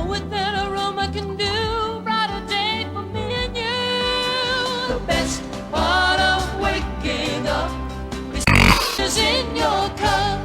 within a room I can do. Brighter day for me and you. The best part of waking up is in your cup.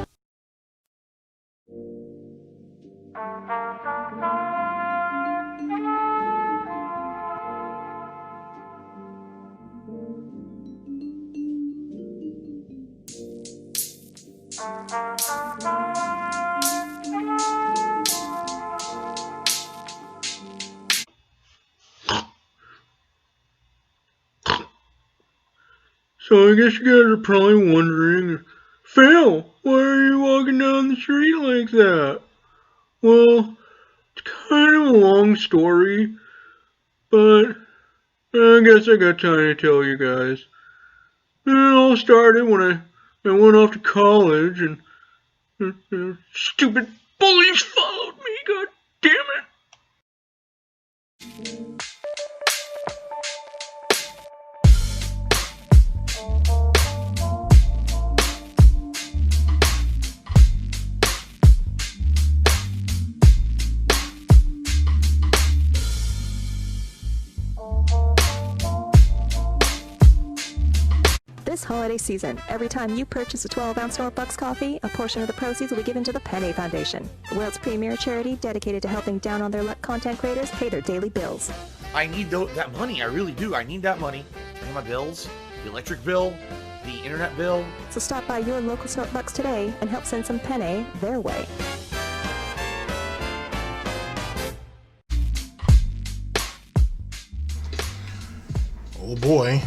So I guess you guys are probably wondering, Phil, why are you walking down the street like that? Well, it's kind of a long story, but I guess I got time to tell you guys. It all started when I went off to college and stupid bullies followed me, god damn it. This holiday season, every time you purchase a 12-ounce SnortBucks coffee, a portion of the proceeds will be given to the Penny Foundation, the world's premier charity dedicated to helping down-on-their-luck content creators pay their daily bills. I need that money. I really do. I need that money. I pay my bills, the electric bill, the internet bill. So stop by your local SnortBucks today and help send some Penny their way. Oh boy.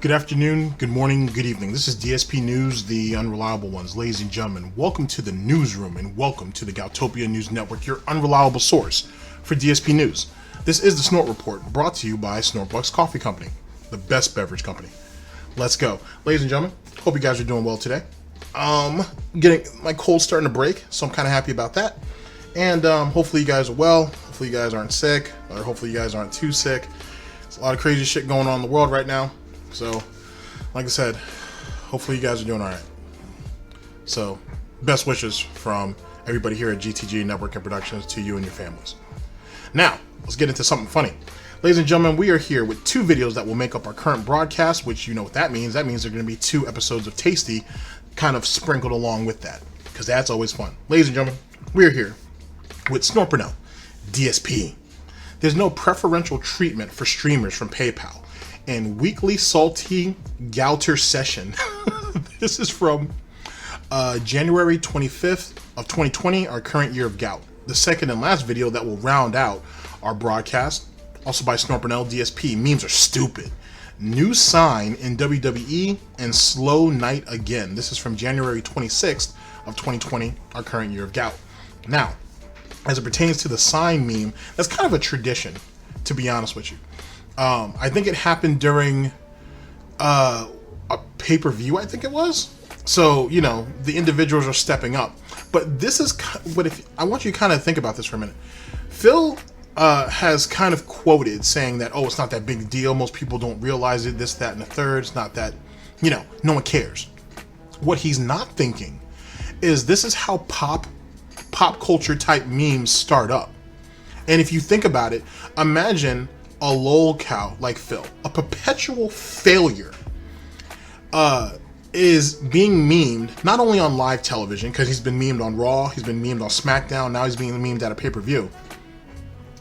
Good afternoon, good morning, good evening. This is Dspnews, the unreliable ones. Ladies and gentlemen, welcome to the newsroom and welcome to the Galtopia News Network, your unreliable source for DSP News. This is the Snort Report, brought to you by SnortBucks Coffee Company, the best beverage company. Let's go. Ladies and gentlemen, hope you guys are doing well today. Getting my cold starting to break, so I'm kind of happy about that. And hopefully you guys are well. Hopefully you guys aren't sick, or hopefully you guys aren't too sick. There's a lot of crazy shit going on in the world right now. So, like I said, hopefully you guys are doing all right. So, best wishes from everybody here at GTG Network and Productions to you and your families. Now, let's get into something funny. Ladies and gentlemen, we are here with two videos that will make up our current broadcast, which you know what that means. That means there are going to be 2 episodes of Tasty kind of sprinkled along with that, because that's always fun. Ladies and gentlemen, we are here with Snort Burnell, DSP. There's no preferential treatment for streamers from PayPal. And weekly salty gouter session. This is from January 25th of 2020, our current year of gout. The second and last video that will round out our broadcast, also by Snort Burnell, DSP. Memes are stupid. New sign in WWE and slow night again. This is from January 26th of 2020, our current year of gout. Now, as it pertains to the sign meme, that's kind of a tradition, to be honest with you. I think it happened during a pay-per-view, I think it was. So, you know, the individuals are stepping up. But this is what if I want you to kind of think about this for a minute. Phil has kind of quoted saying that, oh, it's not that big a deal. Most people don't realize it, this, that, and the third. It's not that, you know, no one cares. What he's not thinking is this is how pop culture type memes start up. And if you think about it, imagine a lol cow like Phil, a perpetual failure, is being memed not only on live television, because he's been memed on Raw, he's been memed on SmackDown, now he's being memed at a pay-per-view.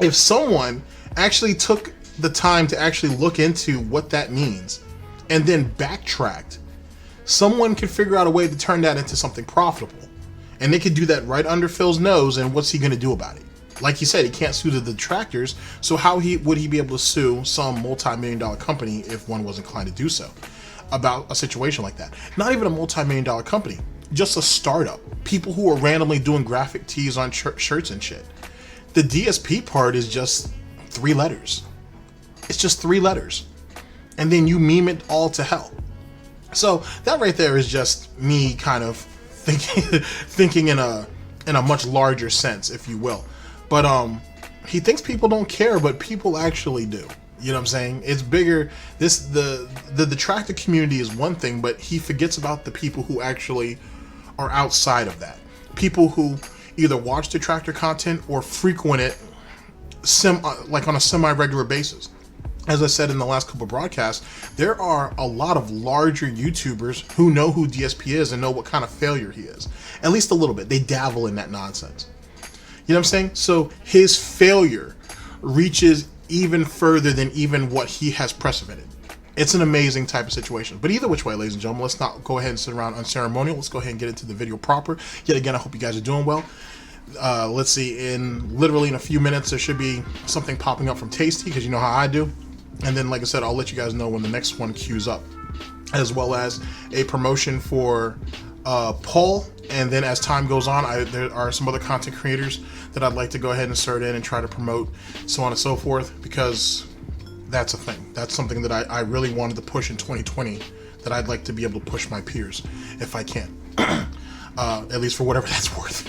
If someone actually took the time to actually look into what that means and then backtracked, someone could figure out a way to turn that into something profitable. And they could do that right under Phil's nose, and what's he going to do about it? Like he said, he can't sue the detractors, so how would he be able to sue some multi-million-dollar company if one was inclined to do so about a situation like that? Not even a multi-million-dollar company, just a startup. People who are randomly doing graphic tees on shirts and shit. The DSP part is just 3 letters. It's just 3 letters. And then you meme it all to hell. So that right there is just me kind of thinking in a much larger sense, if you will. But he thinks people don't care, but people actually do. You know what I'm saying? It's bigger. The detractor community is one thing, but he forgets about the people who actually are outside of that. People who, either watch Detractor content or frequent it like on a semi-regular basis. As I said in the last couple of broadcasts, there are a lot of larger YouTubers who know who DSP is and know what kind of failure he is. At least a little bit. They dabble in that nonsense. You know what I'm saying? So his failure reaches even further than even what he has precedented. It's an amazing type of situation. But either which way, ladies and gentlemen, let's not go ahead and sit around unceremonial. Let's go ahead and get into the video proper. Yet again, I hope you guys are doing well. Let's see, literally in a few minutes, there should be something popping up from Tasty, because you know how I do. And then, like I said, I'll let you guys know when the next one queues up, as well as a promotion for Paul. And then as time goes on, there are some other content creators that I'd like to go ahead and insert in and try to promote, so on and so forth, because that's a thing. That's something that I really wanted to push in 2020, that I'd like to be able to push my peers if I can, at least for whatever that's worth.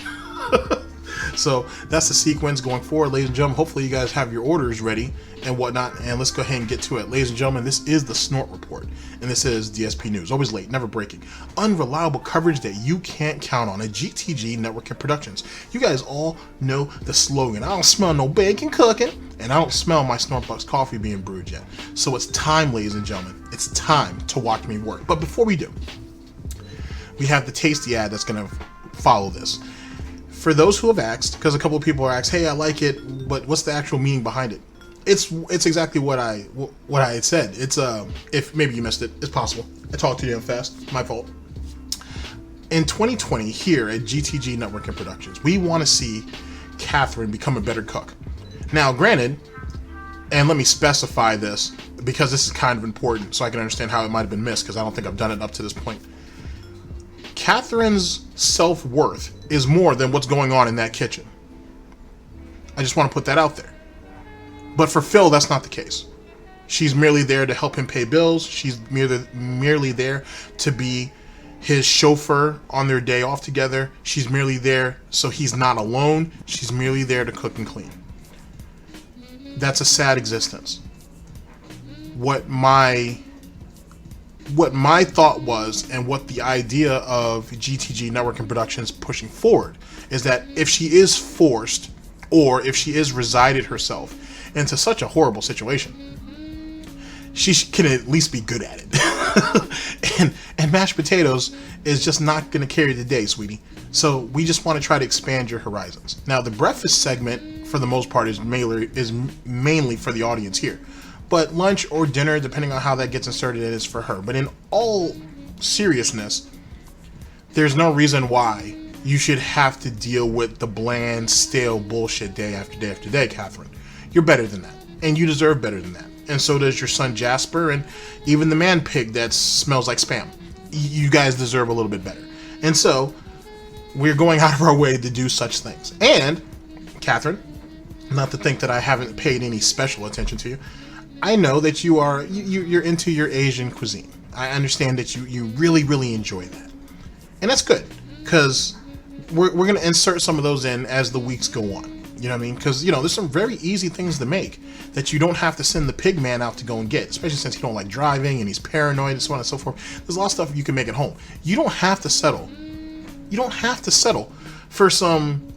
So that's the sequence going forward, ladies and gentlemen. Hopefully you guys have your orders ready and whatnot, and let's go ahead and get to it. Ladies and gentlemen, this is the Snort Report, and this is DSP News. Always late, never breaking. Unreliable coverage that you can't count on. A GTG Network of Productions. You guys all know the slogan. I don't smell no bacon cooking, and I don't smell my SnortBucks coffee being brewed yet. So it's time, ladies and gentlemen. It's time to watch me work. But before we do, we have the Tasty ad that's going to follow this. For those who have asked, because a couple of people are asked, hey, I like it, but what's the actual meaning behind it? It's exactly what I had said. It's if maybe you missed it, it's possible. I talked too damn fast. My fault. In 2020, here at GTG Network and Productions, we want to see Catherine become a better cook. Now, granted, and let me specify this because this is kind of important, so I can understand how it might have been missed, because I don't think I've done it up to this point. Catherine's self-worth is more than what's going on in that kitchen. I just want to put that out there. But for Phil, that's not the case. She's merely there to help him pay bills. She's merely there to be his chauffeur on their day off together. She's merely there so he's not alone. She's merely there to cook and clean. That's a sad existence. What my thought was, and what the idea of GTG Network and Productions pushing forward, is that if she is forced, or if she is resided herself into such a horrible situation, she can at least be good at it. and mashed potatoes is just not going to carry the day, sweetie. So we just want to try to expand your horizons. Now, the breakfast segment, for the most part, is mainly for the audience here. But lunch or dinner, depending on how that gets inserted, it is for her. But in all seriousness, there's no reason why you should have to deal with the bland, stale bullshit day after day after day, Catherine. You're better than that. And you deserve better than that. And so does your son Jasper, and even the man pig that smells like spam. You guys deserve a little bit better. And so, we're going out of our way to do such things. And, Catherine, not to think that I haven't paid any special attention to you, I know that you're into your Asian cuisine. I understand that you really, really enjoy that. And that's good, because we're going to insert some of those in as the weeks go on. You know what I mean? Because, there's some very easy things to make that you don't have to send the pig man out to go and get, especially since he don't like driving and he's paranoid and so on and so forth. There's a lot of stuff you can make at home. You don't have to settle. You don't have to settle for some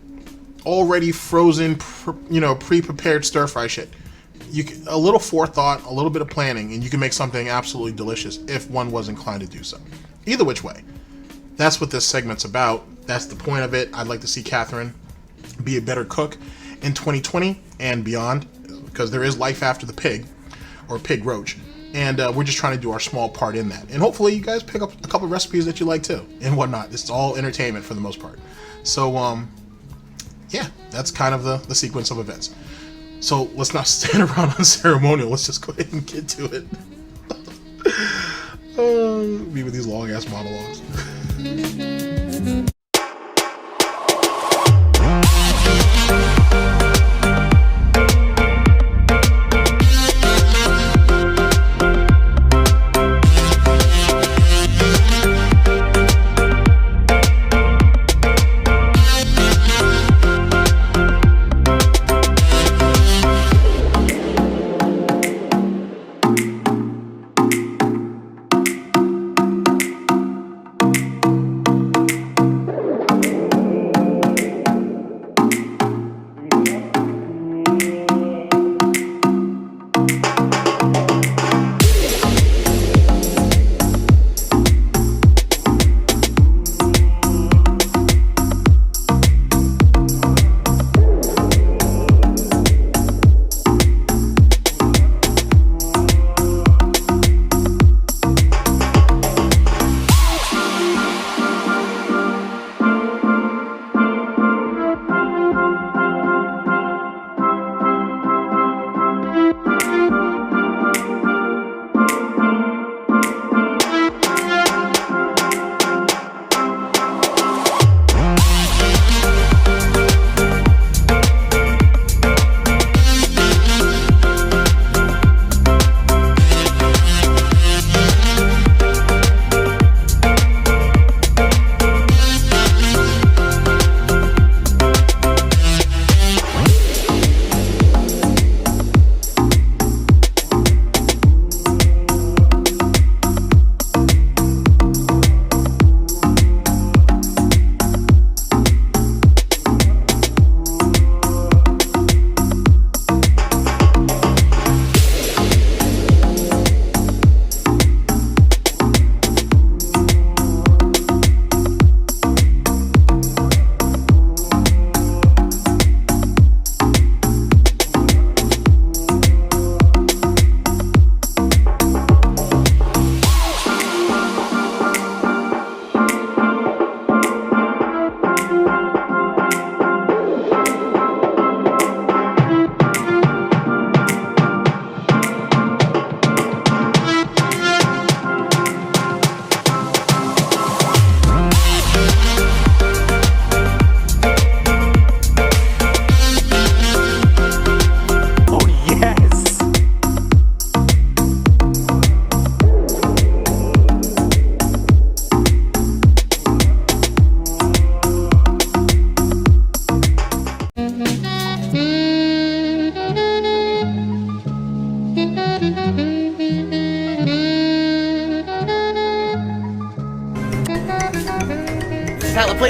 already frozen, pre-prepared stir-fry shit. A little forethought, a little bit of planning, and you can make something absolutely delicious if one was inclined to do so. Either which way, that's what this segment's about. That's the point of it. I'd like to see Catherine be a better cook in 2020 and beyond, because there is life after the pig, or pig roach, and we're just trying to do our small part in that. And hopefully you guys pick up a couple of recipes that you like too, and whatnot. It's all entertainment for the most part. So, yeah, that's kind of the sequence of events. So let's not stand around unceremonial. Let's just go ahead and get to it. Me with these long ass monologues.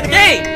Play the game!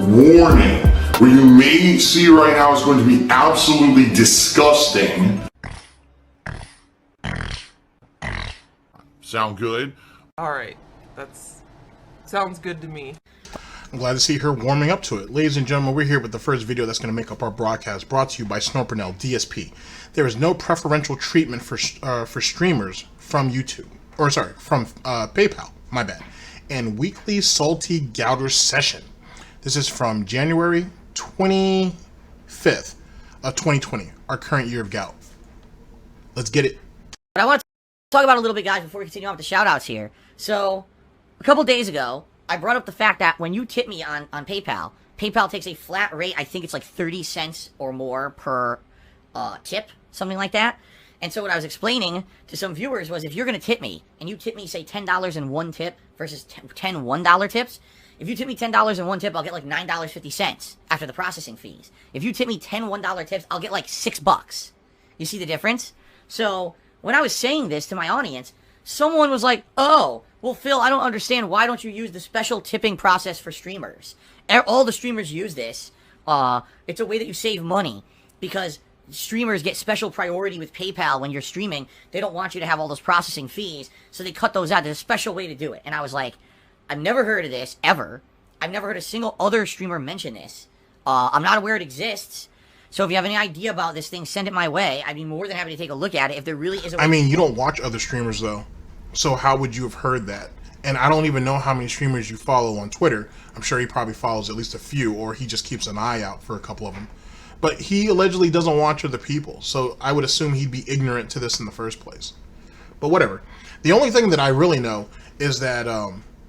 Warning, what you may see right now is going to be absolutely disgusting. Sound good? Alright, sounds good to me. I'm glad to see her warming up to it. Ladies and gentlemen, we're here with the first video that's going to make up our broadcast, brought to you by Snort Burnell, DSP. There is no preferential treatment for streamers from YouTube, or sorry, from PayPal, my bad. And weekly salty gouter session. This is from January 25th of 2020, our current year of gout. Let's get it. But I want to talk about a little bit, guys, before we continue on with the shout-outs here. So, a couple days ago, I brought up the fact that when you tip me on PayPal, PayPal takes a flat rate. I think it's like 30 cents or more per tip, something like that. And so what I was explaining to some viewers was, if you're going to tip me, and you tip me, say, $10 in one tip versus 10 $1 tips, if you tip me $10 in one tip, I'll get like $9.50 after the processing fees. If you tip me 10 $1 tips, I'll get like $6. You see the difference? So, when I was saying this to my audience, someone was like, oh, well, Phil, I don't understand. Why don't you use the special tipping process for streamers? All the streamers use this. It's a way that you save money, because streamers get special priority with PayPal when you're streaming. They don't want you to have all those processing fees, so they cut those out. There's a special way to do it. And I was like, I've never heard of this, ever. I've never heard a single other streamer mention this. I'm not aware it exists. So if you have any idea about this thing, send it my way. I'd be more than happy to take a look at it if there really is a way. I mean, you don't watch other streamers, though. So how would you have heard that? And I don't even know how many streamers you follow on Twitter. I'm sure he probably follows at least a few, or he just keeps an eye out for a couple of them. But he allegedly doesn't watch other people, so I would assume he'd be ignorant to this in the first place. But whatever. The only thing that I really know is that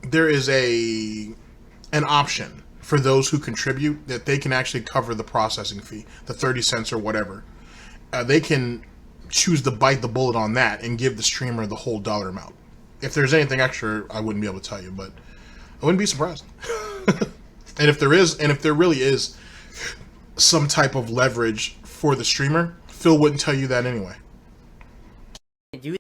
there is an option for those who contribute that they can actually cover the processing fee, the 30 cents or whatever. They can choose to bite the bullet on that and give the streamer the whole dollar amount. If there's anything extra, I wouldn't be able to tell you, but I wouldn't be surprised. And if there really is some type of leverage for the streamer, Phil wouldn't tell you that anyway. Do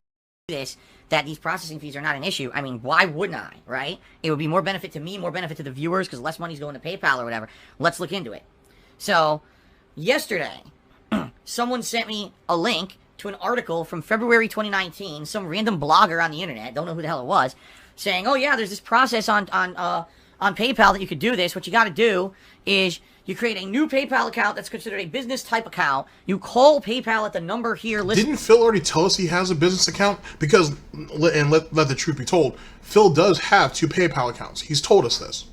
this, that these processing fees are not an issue. I mean, why wouldn't I, right? It would be more benefit to me, more benefit to the viewers, because less money's going to PayPal or whatever. Let's look into it. So, yesterday, someone sent me a link to an article from February 2019, some random blogger on the internet, don't know who the hell it was, saying, oh yeah, there's this process on PayPal that you could do this. What you gotta do is you create a new PayPal account that's considered a business type account. You call PayPal at the number here listed. Didn't Phil already tell us he has a business account? Because, and let the truth be told, Phil does have 2 PayPal accounts. He's told us this.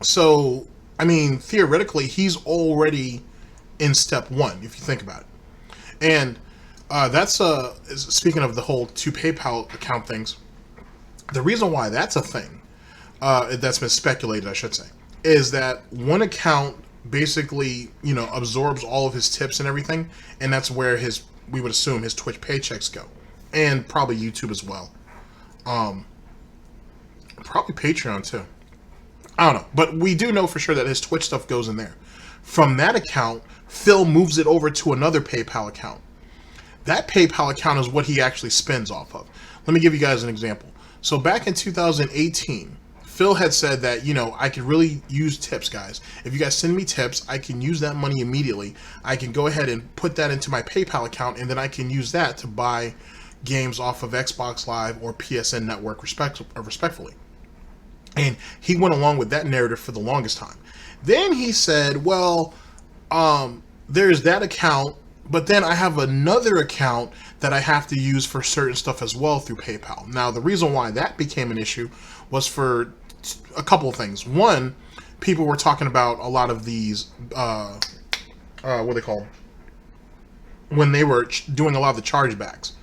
So, I mean, theoretically, he's already in step 1, if you think about it. And that's, speaking of the whole 2 PayPal account things, the reason why that's a thing, that's been speculated, I should say, is that one account basically, you know, absorbs all of his tips and everything, and that's where we would assume his Twitch paychecks go, and probably YouTube as well, probably Patreon too. I don't know, but we do know for sure that his Twitch stuff goes in there. From that account, Phil moves it over to another PayPal account. That PayPal account is what he actually spends off of. Let me give you guys an example. So back in 2018, Phil had said that, you know, I could really use tips, guys. If you guys send me tips, I can use that money immediately. I can go ahead and put that into my PayPal account, and then I can use that to buy games off of Xbox Live or PSN Network respectfully. And he went along with that narrative for the longest time. Then he said, well, there's that account, but then I have another account that I have to use for certain stuff as well through PayPal. Now, the reason why that became an issue was for a couple of things. One, people were talking about a lot of these, what do they call them? When they were doing a lot of the chargebacks.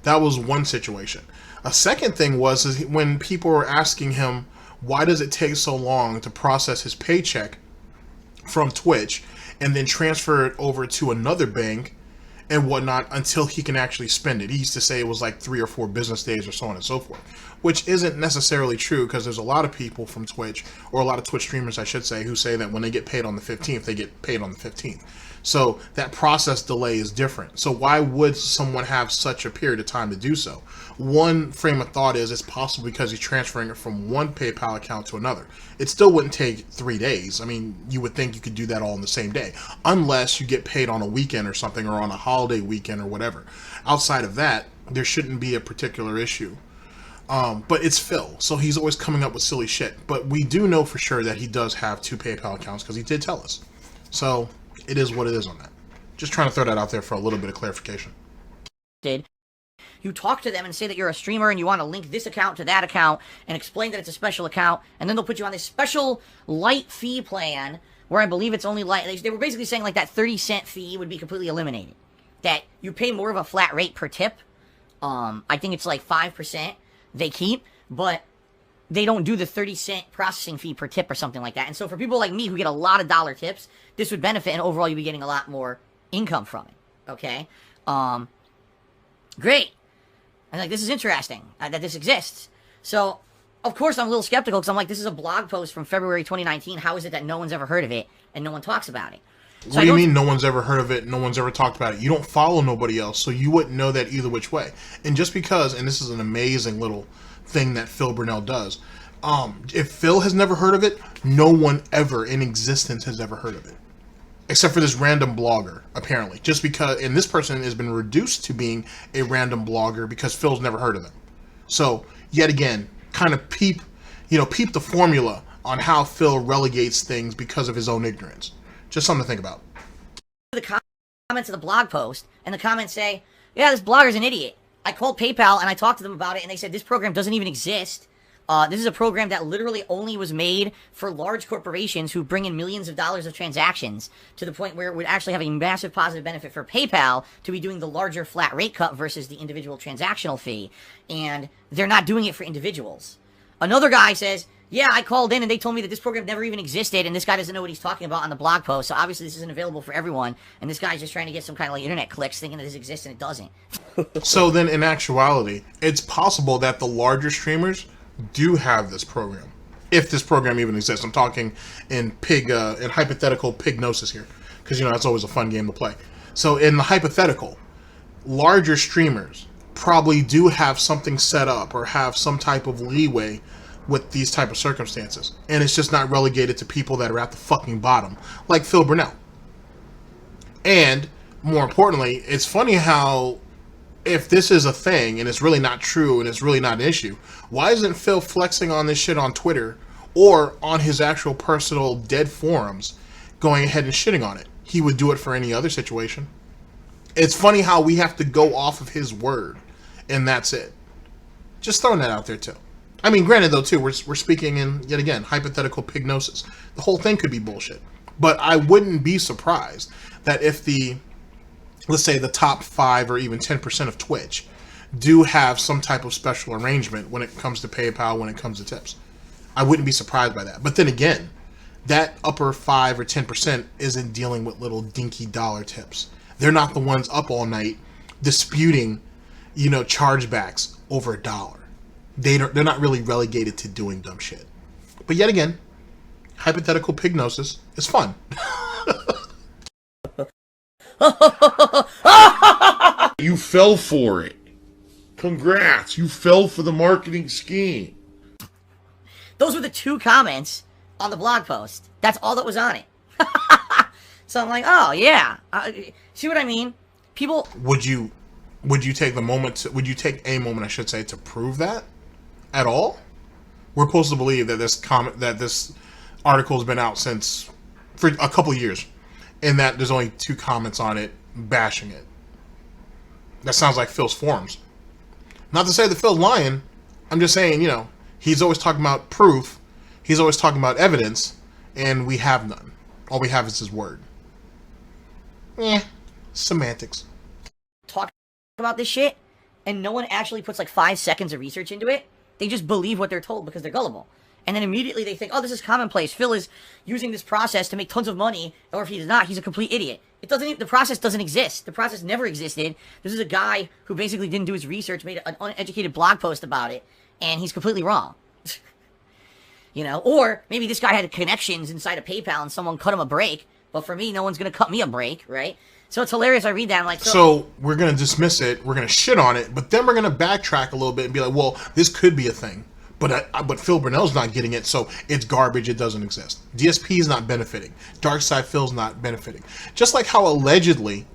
That was one situation. A second thing was when people were asking him, why does it take so long to process his paycheck from Twitch and then transfer it over to another bank and whatnot until he can actually spend it. He used to say it was like 3 or 4 business days or so on and so forth, which isn't necessarily true, because there's a lot of people from Twitch, or a lot of Twitch streamers, I should say, who say that when they get paid on the 15th, they get paid on the 15th. So that process delay is different. So why would someone have such a period of time to do so? One frame of thought is it's possible because he's transferring it from one PayPal account to another. It still wouldn't take 3 days. I mean, you would think you could do that all in the same day, unless you get paid on a weekend or something, or on a holiday weekend or whatever. Outside of that, there shouldn't be a particular issue. But it's Phil, so he's always coming up with silly shit. But we do know for sure that he does have 2 PayPal accounts, because he did tell us. So it is what it is on that. Just trying to throw that out there for a little bit of clarification. You talk to them and say that you're a streamer and you want to link this account to that account and explain that it's a special account, and then they'll put you on this special light fee plan where I believe it's only light. They were basically saying like that 30-cent fee would be completely eliminated. That you pay more of a flat rate per tip. I think it's like 5% they keep, but they don't do the 30-cent processing fee per tip or something like that. And so for people like me who get a lot of dollar tips, this would benefit, and overall you'd be getting a lot more income from it. Okay? Great. I'm like, this is interesting that this exists. So, of course, I'm a little skeptical, because I'm like, this is a blog post from February 2019. How is it that no one's ever heard of it and no one talks about it? So what do you mean no one's ever heard of it, no one's ever talked about it? You don't follow nobody else, so you wouldn't know that either which way. And just because, and this is an amazing little thing that Phil Burnell does, if Phil has never heard of it, no one ever in existence has ever heard of it. Except for this random blogger, apparently. Just because, and this person has been reduced to being a random blogger because Phil's never heard of them. So, yet again, kind of peep the formula on how Phil relegates things because of his own ignorance. Just something to think about. The comments of the blog post, and the comments say, yeah, this blogger's an idiot. I called PayPal and I talked to them about it, and they said this program doesn't even exist. This is a program that literally only was made for large corporations who bring in millions of dollars of transactions, to the point where it would actually have a massive positive benefit for PayPal to be doing the larger flat rate cut versus the individual transactional fee. And they're not doing it for individuals. Another guy says, yeah, I called in and they told me that this program never even existed, and this guy doesn't know what he's talking about on the blog post, so obviously this isn't available for everyone, and this guy's just trying to get some kind of like internet clicks thinking that this exists, and it doesn't. So then, in actuality, it's possible that the larger streamers do have this program, if this program even exists. I'm talking in hypothetical pignosis here, because that's always a fun game to play. So in the hypothetical, larger streamers probably do have something set up or have some type of leeway with these type of circumstances, and it's just not relegated to people that are at the fucking bottom, like Phil Burnell. And more importantly, it's funny how, if this is a thing and it's really not true and it's really not an issue, why isn't Phil flexing on this shit on Twitter or on his actual personal dead forums, going ahead and shitting on it? He would do it for any other situation. It's funny how we have to go off of his word, and that's it. Just throwing that out there too. I mean, granted though too, we're speaking in, yet again, hypothetical pignosis. The whole thing could be bullshit. But I wouldn't be surprised that if let's say the top 5 or even 10% of Twitch do have some type of special arrangement when it comes to PayPal, when it comes to tips. I wouldn't be surprised by that. But then again, that upper 5 or 10% isn't dealing with little dinky dollar tips. They're not the ones up all night disputing, chargebacks over $1. They're not really relegated to doing dumb shit. But yet again, hypothetical pignosis is fun. You fell for it. Congrats, you fell for the marketing scheme. Those were the 2 comments on the blog post. That's all that was on it. So I'm like, oh yeah. See what I mean? People. Would you take a moment, I should say, to prove that at all? We're supposed to believe that this article has been out for a couple of years, and that there's only 2 comments on it bashing it. That sounds like Phil's forums. Not to say that Phil's lying. I'm just saying, he's always talking about proof. He's always talking about evidence, and we have none. All we have is his word. Semantics. Talk about this shit, and no one actually puts like 5 seconds of research into it. They just believe what they're told because they're gullible. And then immediately they think, oh, this is commonplace. Phil is using this process to make tons of money, or if he's not, he's a complete idiot. It doesn't. The process doesn't exist. The process never existed. This is a guy who basically didn't do his research, made an uneducated blog post about it, and he's completely wrong. You know, or maybe this guy had connections inside of PayPal and someone cut him a break. But for me, no one's gonna cut me a break, right? So it's hilarious. I read that, I'm like, so we're gonna dismiss it. We're gonna shit on it, but then we're gonna backtrack a little bit and be like, well, this could be a thing. But Phil Burnell's not getting it, so it's garbage. It doesn't exist. DSP is not benefiting. DarkSydePhailure not benefiting. Just like how allegedly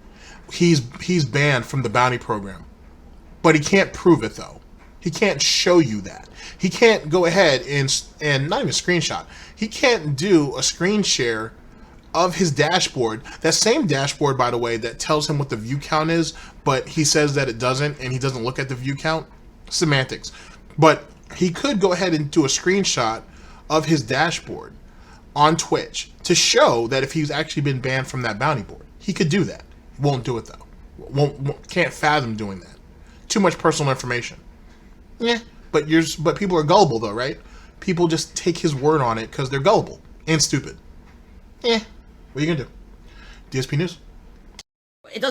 he's banned from the bounty program, but he can't prove it though. He can't show you that. He can't go ahead and not even screenshot. He can't do a screen share of his dashboard. That same dashboard, by the way, that tells him what the view count is, but he says that it doesn't, and he doesn't look at the view count. Semantics. But he could go ahead and do a screenshot of his dashboard on Twitch to show that if he's actually been banned from that bounty board. He could do that. Won't do it though. Can't fathom doing that. Too much personal information. Yeah, but people are gullible though, right? People just take his word on it because they're gullible and stupid. Yeah, what are you gonna do? DSP News. it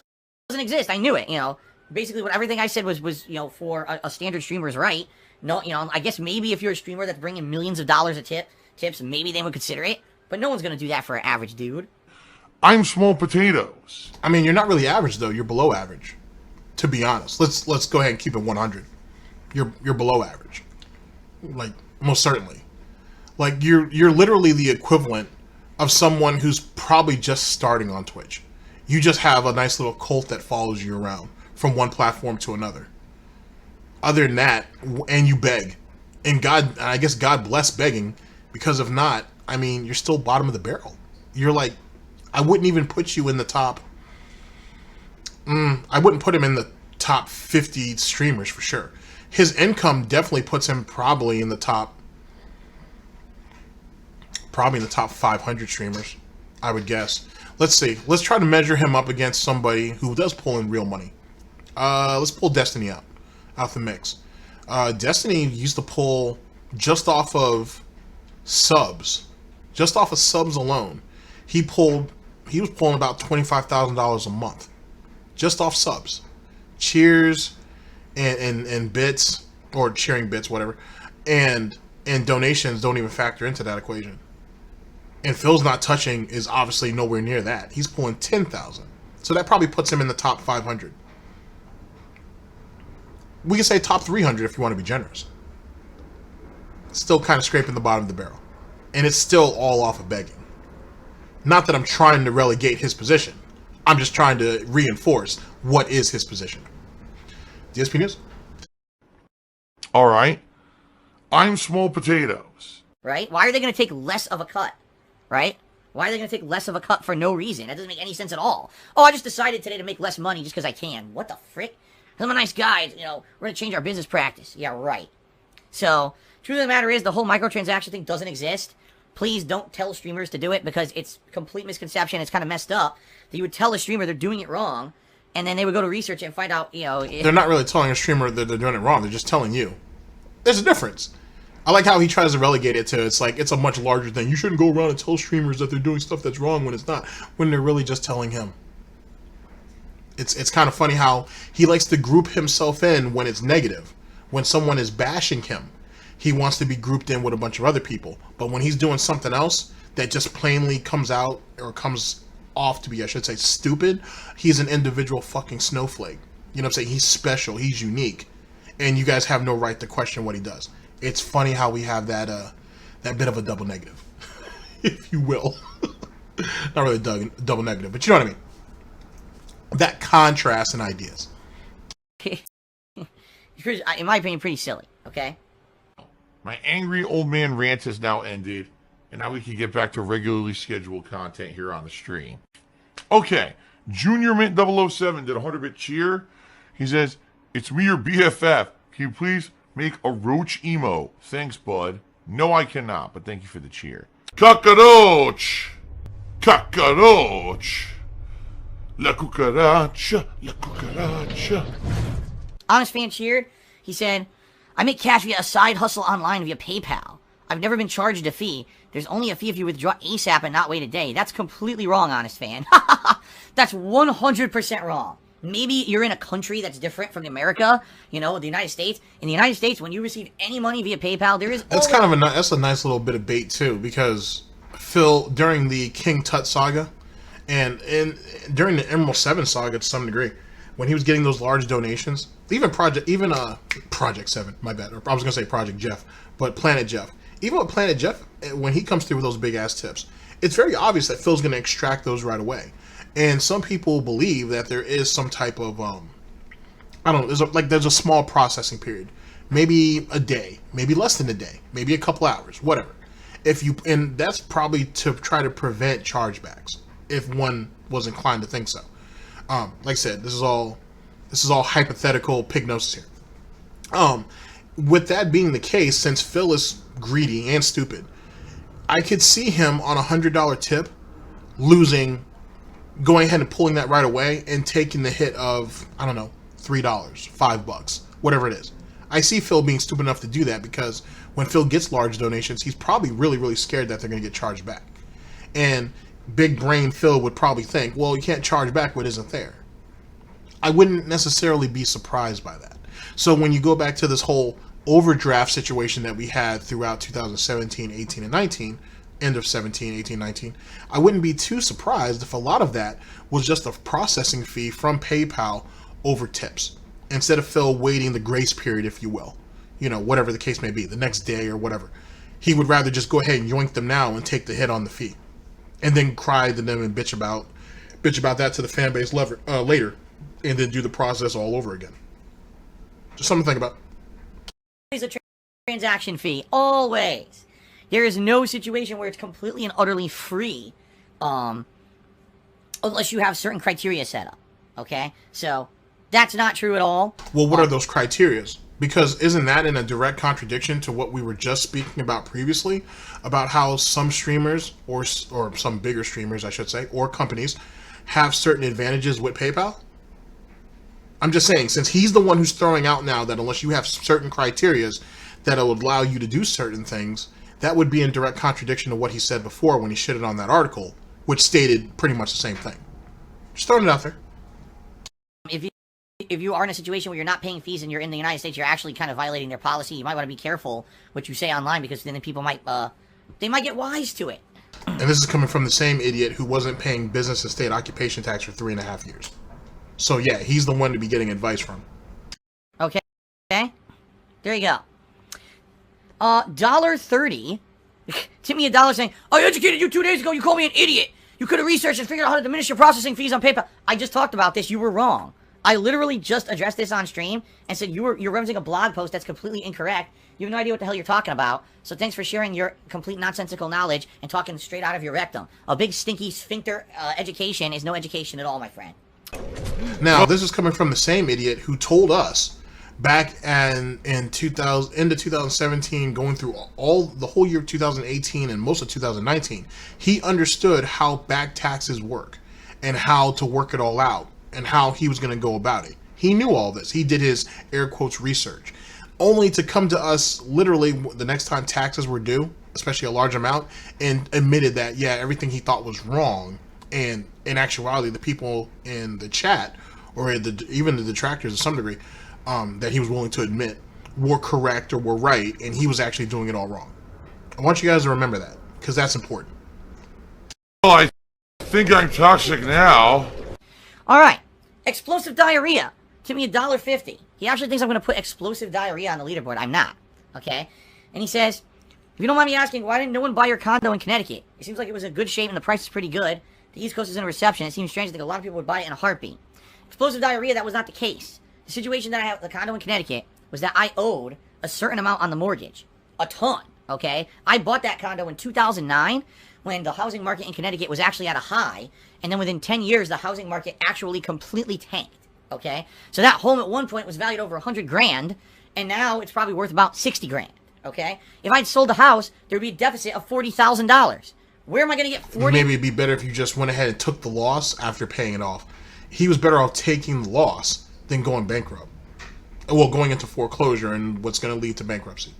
doesn't exist. I knew it. You know, basically what everything I said was you know, for a standard streamer's right. No, you know, I guess maybe if you're a streamer that's bringing millions of dollars of tips, maybe they would consider it. But no one's gonna do that for an average dude. I'm small potatoes. I mean, you're not really average though. You're below average, to be honest. Let's go ahead and keep it 100. You're below average, like most certainly. Like you're literally the equivalent of someone who's probably just starting on Twitch. You just have a nice little cult that follows you around from one platform to another. Other than that, and you beg, and I guess God bless begging, because if not, I mean, you're still bottom of the barrel. You're like, I wouldn't even put you in the top. I wouldn't put him in the top 50 streamers for sure. His income definitely puts him probably in the top 500 streamers, I would guess. Let's see. Let's try to measure him up against somebody who does pull in real money. Let's pull Destiny out the mix. Destiny used to pull just off of subs alone. He was pulling about $25,000 a month just off subs, cheers, and bits, or cheering bits, whatever, and donations don't even factor into that equation. And Phil's not touching is obviously nowhere near that. He's pulling 10,000, so that probably puts him in the top 500. We can say top 300 if you want to be generous. Still kind of scraping the bottom of the barrel, and it's still all off of begging. Not that I'm trying to relegate his position. I'm just trying to reinforce what is his position. DSP News. All right. I'm small potatoes. Right? Why are they going to take less of a cut? Right? Why are they going to take less of a cut for no reason? That doesn't make any sense at all. Oh, I just decided today to make less money just because I can. What the frick? I'm a nice guy. You know, we're going to change our business practice. Yeah, right. So, truth of the matter is, the whole microtransaction thing doesn't exist. Please don't tell streamers to do it, because it's complete misconception. It's kind of messed up that you would tell a streamer they're doing it wrong, and then they would go to research it and find out, you know... They're not really telling a streamer that they're doing it wrong. They're just telling you. There's a difference. I like how he tries to relegate it to, it's like, it's a much larger thing. You shouldn't go around and tell streamers that they're doing stuff that's wrong when it's not, when they're really just telling him. It's kind of funny how he likes to group himself in when it's negative. When someone is bashing him, he wants to be grouped in with a bunch of other people. But when he's doing something else that just plainly comes out, or comes off to be, I should say, stupid, he's an individual fucking snowflake. You know what I'm saying? He's special. He's unique. And you guys have no right to question what he does. It's funny how we have that bit of a double negative, if you will. Not really double negative, but you know what I mean. That contrast in ideas. In my opinion, pretty silly, okay? My angry old man rant has now ended, and now we can get back to regularly scheduled content here on the stream. Okay, Junior Mint 007 did a 100-bit cheer. He says, "It's me, your BFF. Can you please make a roach emo? Thanks, bud." No, I cannot, but thank you for the cheer. Cockroach! Cockroach! La cucaracha, la cucaracha. Honest Fan cheered. He said, "I make cash via a side hustle online via PayPal. I've never been charged a fee. There's only a fee if you withdraw ASAP and not wait a day. That's completely wrong, honest fan. That's 100% wrong. Maybe you're in a country that's different from America, you know, the United States. In the United States, when you receive any money via PayPal, there is That's kind of that's a nice little bit of bait too, because Phil, during the King Tut saga, and during the Emerald 7 saga to some degree, when he was getting those large donations, even Project 7, my bad, or I was gonna say Project Jeff, but Planet Jeff. Even with Planet Jeff, when he comes through with those big ass tips, it's very obvious that Phil's gonna extract those right away. And some people believe that there is some type of I don't know, there's a small processing period, maybe a day, maybe less than a day, maybe a couple hours, whatever. And that's probably to try to prevent chargebacks, if one was inclined to think so. Like I said, this is all hypothetical pignosis here. With that being the case, since Phil is greedy and stupid, I could see him on $100 tip going ahead and pulling that right away and taking the hit of, I don't know, $3, $5, whatever it is. I see Phil being stupid enough to do that because when Phil gets large donations, he's probably really, really scared that they're going to get charged back. And big brain Phil would probably think, well, you can't charge back what isn't there. I wouldn't necessarily be surprised by that. So when you go back to this whole overdraft situation that we had throughout 2017, 18, and 19, end of 17, 18, 19, I wouldn't be too surprised if a lot of that was just a processing fee from PayPal over tips, instead of Phil waiting the grace period, if you will, you know, whatever the case may be, the next day or whatever. He would rather just go ahead and yoink them now and take the hit on the fee, and then cry to them and bitch about that to the fan base later, and then do the process all over again. Just something to think about. Always a transaction fee, always. There is no situation where it's completely and utterly free, unless you have certain criteria set up. Okay, so that's not true at all. Well, what are those criterias? Because isn't that in a direct contradiction to what we were just speaking about previously, about how some streamers or some bigger streamers, I should say, or companies have certain advantages with PayPal? I'm just saying, since he's the one who's throwing out now that unless you have certain criterias that will allow you to do certain things, that would be in direct contradiction to what he said before when he shitted on that article, which stated pretty much the same thing. Just throwing it out there. If you are in a situation where you're not paying fees and you're in the United States, you're actually kind of violating their policy. You might want to be careful what you say online, because then people might get wise to it. And this is coming from the same idiot who wasn't paying business and state occupation tax for 3.5 years. So yeah, he's the one to be getting advice from. Okay. There you go. $1.30. Tip me $1 saying, I educated you 2 days ago. You called me an idiot. You could have researched and figured out how to diminish your processing fees on PayPal. I just talked about this. You were wrong. I literally just addressed this on stream and said you're referencing a blog post that's completely incorrect. You have no idea what the hell you're talking about. So thanks for sharing your complete nonsensical knowledge and talking straight out of your rectum. A big stinky sphincter education is no education at all, my friend. Now, this is coming from the same idiot who told us back in 2017, going through the whole year of 2018 and most of 2019, he understood how back taxes work and how to work it all out and how he was going to go about it. He knew all this. He did his air quotes research, only to come to us literally the next time taxes were due, especially a large amount, and admitted that, yeah, everything he thought was wrong. And in actuality, the people in the chat, or even the detractors to some degree, that he was willing to admit were correct or were right, and he was actually doing it all wrong. I want you guys to remember that, because that's important. Well, I think I'm toxic now. Alright. Explosive diarrhea. Tip me $1.50. He actually thinks I'm going to put explosive diarrhea on the leaderboard. I'm not. Okay? And he says, if you don't mind me asking, why didn't no one buy your condo in Connecticut? It seems like it was in good shape and the price is pretty good. The East Coast is in a recession. It seems strange to think a lot of people would buy it in a heartbeat. Explosive diarrhea, that was not the case. The situation that I have with the condo in Connecticut was that I owed a certain amount on the mortgage. A ton, okay? I bought that condo in 2009 when the housing market in Connecticut was actually at a high, and then within 10 years, the housing market actually completely tanked, okay? So that home at one point was valued over 100 grand, and now it's probably worth about 60 grand, okay? If I'd sold the house, there would be a deficit of $40,000. Where am I going to get 40? Maybe it'd be better if you just went ahead and took the loss after paying it off. He was better off taking the loss than going bankrupt. Well, going into foreclosure and what's going to lead to bankruptcy.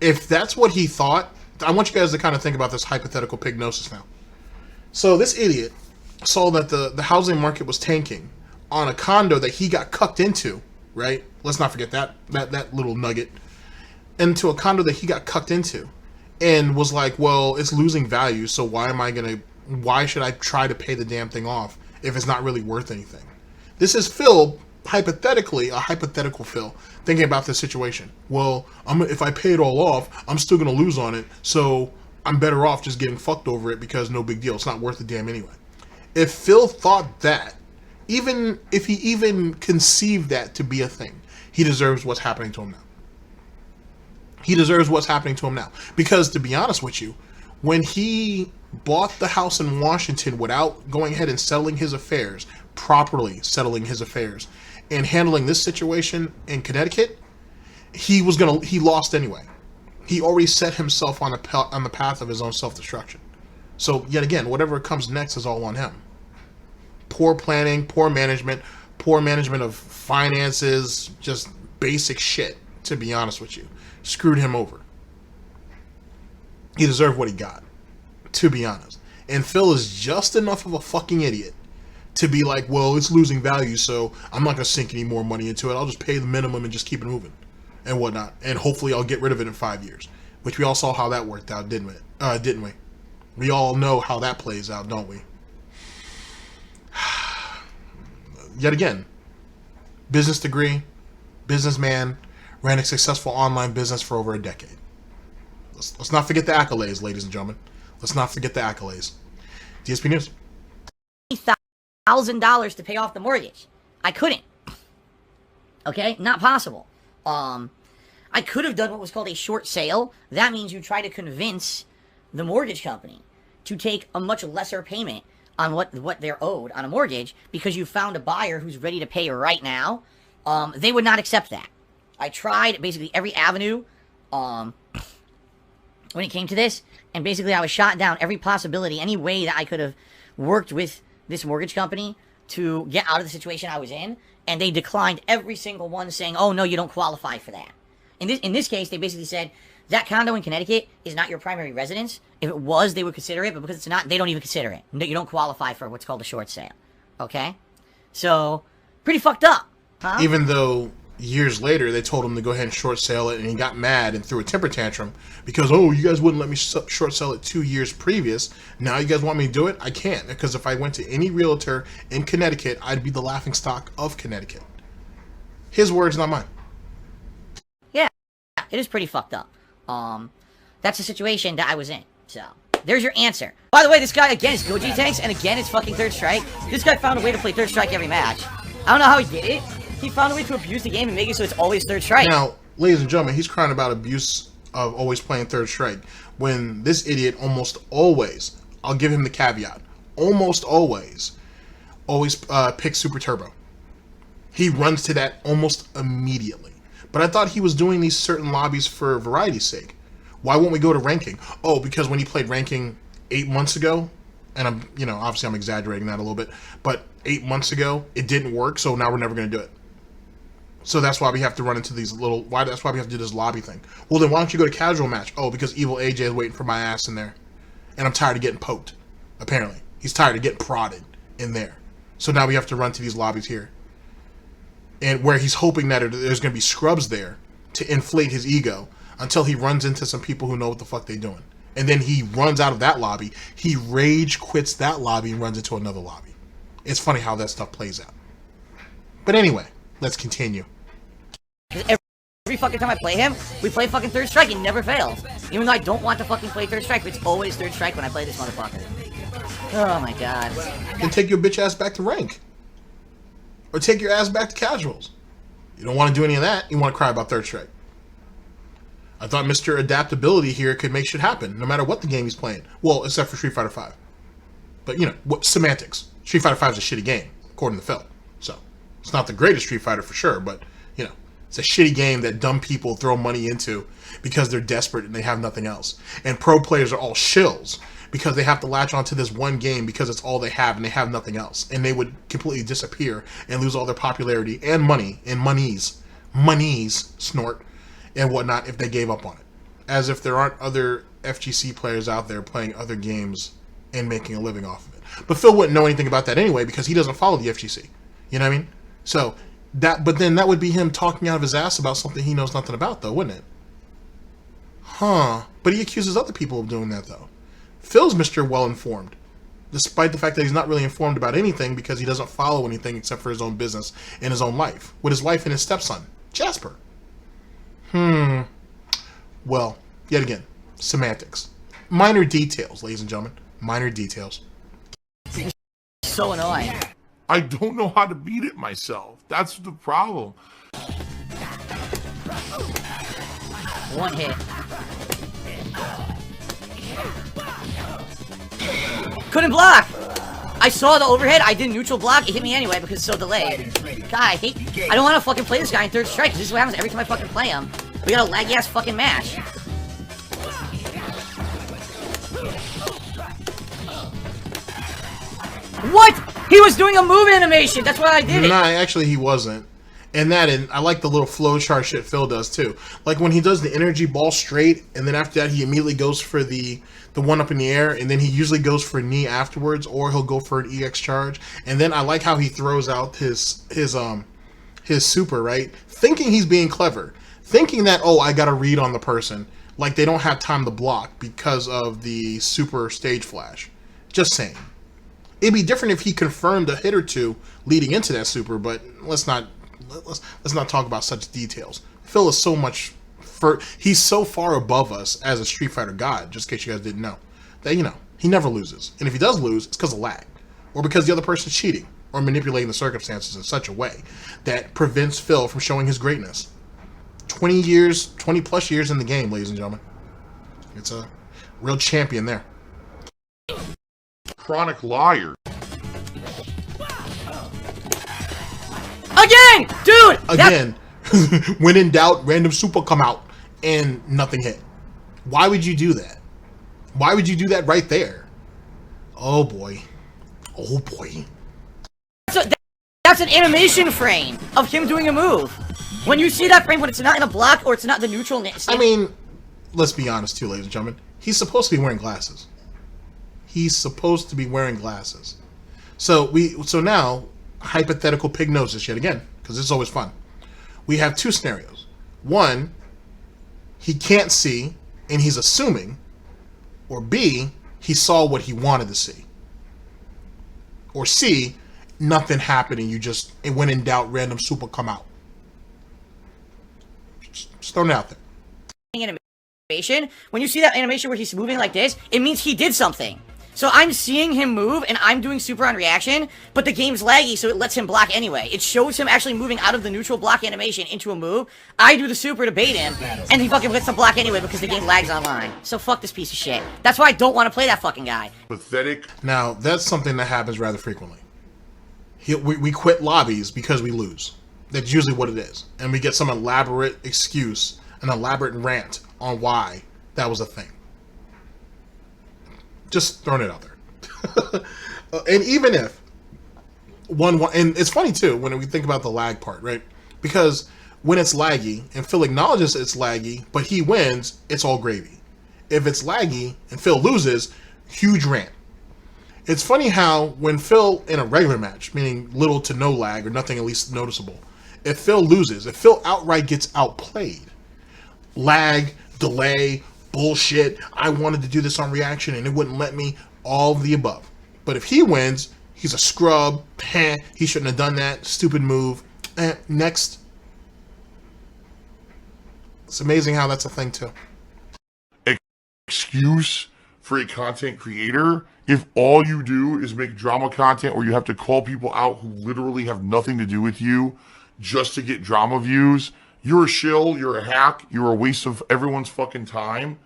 if that's what he thought, I want you guys to kind of think about this hypothetical pignosis now. So this idiot saw that the housing market was tanking on a condo that he got cucked into, right? Let's not forget that little nugget. Into a condo that he got cucked into, and was like, well, it's losing value, so why should I try to pay the damn thing off if it's not really worth anything? This is Phil, hypothetically, a hypothetical Phil, thinking about this situation. Well, if I pay it all off, I'm still going to lose on it, so I'm better off just getting fucked over it because no big deal. It's not worth the damn anyway. If Phil thought that, even if he even conceived that to be a thing, he deserves what's happening to him now. He deserves what's happening to him now. Because, to be honest with you, when he bought the house in Washington without going ahead and settling his affairs, properly settling his affairs, and handling this situation in Connecticut, he lost anyway. He already set himself on the path of his own self-destruction. So, yet again, whatever comes next is all on him. Poor planning, poor management of finances, just basic shit, to be honest with you. Screwed him over. He deserved what he got, to be honest. And Phil is just enough of a fucking idiot to be like, well, it's losing value, so I'm not going to sink any more money into it. I'll just pay the minimum and just keep it moving and whatnot. And hopefully I'll get rid of it in 5 years. Which we all saw how that worked out, didn't we? We all know how that plays out, don't we? Yet again, business degree, businessman, ran a successful online business for over a decade. Let's not forget the accolades, ladies and gentlemen. Let's not forget the accolades. DSP News. $1,000 to pay off the mortgage. I couldn't. Okay? Not possible. I could have done what was called a short sale. That means you try to convince the mortgage company to take a much lesser payment on what they're owed on a mortgage because you found a buyer who's ready to pay right now. They would not accept that. I tried basically every avenue when it came to this, and basically I was shot down every possibility, any way that I could have worked with this mortgage company to get out of the situation I was in, and they declined every single one, saying, oh, no, you don't qualify for that. In this case, they basically said, that condo in Connecticut is not your primary residence. If it was, they would consider it, but because it's not, they don't even consider it. You don't qualify for what's called a short sale. Okay? So, pretty fucked up, huh? Even though years later they told him to go ahead and short sale it, and he got mad and threw a temper tantrum because, oh, you guys wouldn't let me short sell it 2 years previous. Now you guys want me to do it? I can't, because if I went to any realtor in Connecticut, I'd be the laughingstock of Connecticut. His words, not mine. Yeah, it is pretty fucked up. That's the situation that I was in. So, there's your answer. By the way, this guy, again, is Goji Tanks, and again, it's fucking Third Strike. This guy found a way to play Third Strike every match. I don't know how he did it. He found a way to abuse the game and make it so it's always Third Strike. Now, ladies and gentlemen, he's crying about abuse of always playing Third Strike, when this idiot almost always, I'll give him the caveat, almost always picks Super Turbo. He runs to that almost immediately. But I thought he was doing these certain lobbies for variety's sake. Why won't we go to ranking? Oh, because when he played ranking 8 months ago, and obviously I'm exaggerating that a little bit, but 8 months ago, it didn't work, so now we're never going to do it. So that's why we have to run into these that's why we have to do this lobby thing. Well, then why don't you go to casual match? Oh, because Evil AJ is waiting for my ass in there. And I'm tired of getting poked, apparently. He's tired of getting prodded in there. So now we have to run to these lobbies here. And where he's hoping that there's going to be scrubs there to inflate his ego until he runs into some people who know what the fuck they're doing. And then he runs out of that lobby. He rage quits that lobby and runs into another lobby. It's funny how that stuff plays out. But anyway, let's continue. Every fucking time I play him, we play fucking Third Strike. He never fails. Even though I don't want to fucking play Third Strike, it's always Third Strike when I play this motherfucker. Oh my god. Then take your bitch ass back to rank. Or take your ass back to casuals. You don't want to do any of that. You want to cry about Third Strike. I thought Mr. Adaptability here could make shit happen, no matter what the game he's playing. Well, except for Street Fighter V. But, what semantics. Street Fighter V is a shitty game, according to Phil. So, it's not the greatest Street Fighter for sure, but, it's a shitty game that dumb people throw money into because they're desperate and they have nothing else. And pro players are all shills because they have to latch onto this one game because it's all they have and they have nothing else. And they would completely disappear and lose all their popularity and money and monies, Snort, and whatnot if they gave up on it. as if there aren't other FGC players out there playing other games and making a living off of it. But Phil wouldn't know anything about that anyway because he doesn't follow the FGC. You know what I mean? So but then that would be him talking out of his ass about something he knows nothing about, though, wouldn't it? Huh. But he accuses other people of doing that, though. Phil's Mr. Well-informed, despite the fact that he's not really informed about anything because he doesn't follow anything except for his own business and his own life, with his wife and his stepson, Jasper. Well, yet again, semantics. Minor details, ladies and gentlemen. Minor details. So annoying. I don't know how to beat it myself. That's the problem. One hit. Couldn't block! I saw the overhead, I did neutral block, it hit me anyway because it's so delayed. God, I don't want to fucking play this guy in third strike, because this is what happens every time I fucking play him. We got a laggy ass fucking match. What? He was doing a move animation, that's why I did it! Nah, actually he wasn't. And I like the little flowchart shit Phil does too. Like when he does the energy ball straight, and then after that he immediately goes for the one up in the air, and then he usually goes for knee afterwards, or he'll go for an EX charge. And then I like how he throws out his super, right? Thinking he's being clever. Thinking that, oh, I got a read on the person. Like they don't have time to block because of the super stage flash. Just saying. It'd be different if he confirmed a hit or two leading into that super, but let's not talk about such details. Phil is so much he's so far above us as a Street Fighter god, just in case you guys didn't know, that, you know, he never loses. And if he does lose, it's because of lag, or because the other person's cheating, or manipulating the circumstances in such a way that prevents Phil from showing his greatness. 20 plus years in the game, ladies and gentlemen. It's a real champion there. Chronic liar. Again! Dude! Again. When in doubt, random super come out and nothing hit. Why would you do that? Why would you do that right there? Oh boy. Oh boy. That's an animation frame of him doing a move. When you see that frame when it's not in a block or it's not the neutral... I mean, let's be honest too, ladies and gentlemen. He's supposed to be wearing glasses. He's supposed to be wearing glasses. So now, hypothetical pig noses yet again, because it's always fun. We have two scenarios. One, he can't see and he's assuming, or B, he saw what he wanted to see. Or C, nothing happened and it when in doubt, random super come out. Just throwing it out there. Animation, when you see that animation where he's moving like this, it means he did something. So I'm seeing him move, and I'm doing super on reaction, but the game's laggy, so it lets him block anyway. It shows him actually moving out of the neutral block animation into a move. I do the super to bait him, and he fucking lets the block anyway because the game lags online. So fuck this piece of shit. That's why I don't want to play that fucking guy. Pathetic. Now, that's something that happens rather frequently. We quit lobbies because we lose. That's usually what it is. And we get some elaborate excuse, an elaborate rant on why that was a thing. Just throwing it out there. And even if and it's funny too when we think about the lag part, right? Because when it's laggy and Phil acknowledges it's laggy, but he wins, it's all gravy. If it's laggy and Phil loses, huge rant. It's funny how when Phil in a regular match, meaning little to no lag or nothing at least noticeable, if Phil loses, if Phil outright gets outplayed, lag, delay, bullshit, I wanted to do this on reaction and it wouldn't let me, all of the above. But if he wins, he's a scrub, he shouldn't have done that, stupid move, next. It's amazing how that's a thing too. Excuse for a content creator if all you do is make drama content or you have to call people out who literally have nothing to do with you just to get drama views. You're a shill, you're a hack, you're a waste of everyone's fucking time,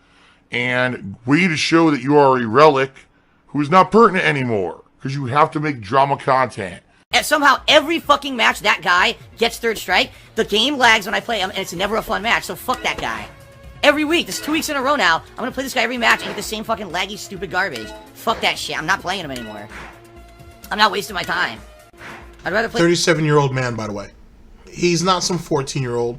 and way to show that you are a relic who is not pertinent anymore, because you have to make drama content. And somehow every fucking match that guy gets third strike, the game lags when I play him, and it's never a fun match, so fuck that guy. Every week, this is 2 weeks in a row now, I'm gonna play this guy every match and get the same fucking laggy, stupid garbage. Fuck that shit, I'm not playing him anymore. I'm not wasting my time. I'd rather play... 37-year-old man, by the way. He's not some 14-year-old.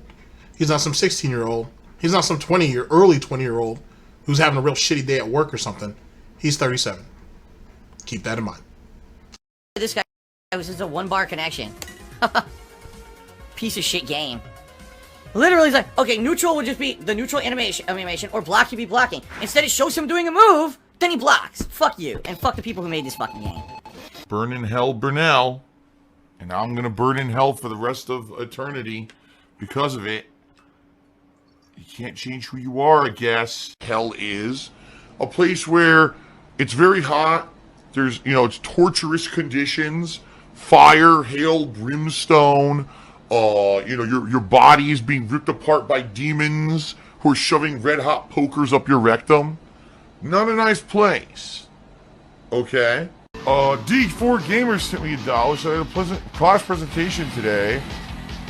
He's not some 16-year-old. He's not some early 20-year-old who's having a real shitty day at work or something. He's 37. Keep that in mind. This guy was just a 1-bar connection. Piece of shit game. Literally, it's like, okay, neutral would just be the neutral animation, or block would be blocking. Instead, it shows him doing a move, then he blocks. Fuck you, and fuck the people who made this fucking game. Burn in hell, Burnell. And now I'm gonna burn in hell for the rest of eternity because of it. You can't change who you are, I guess. Hell is a place where it's very hot. There's, it's torturous conditions. Fire, hail, brimstone. Your body is being ripped apart by demons who are shoving red hot pokers up your rectum. Not a nice place. Okay? D4 Gamers sent me $1. Said I had a pleasant class presentation today.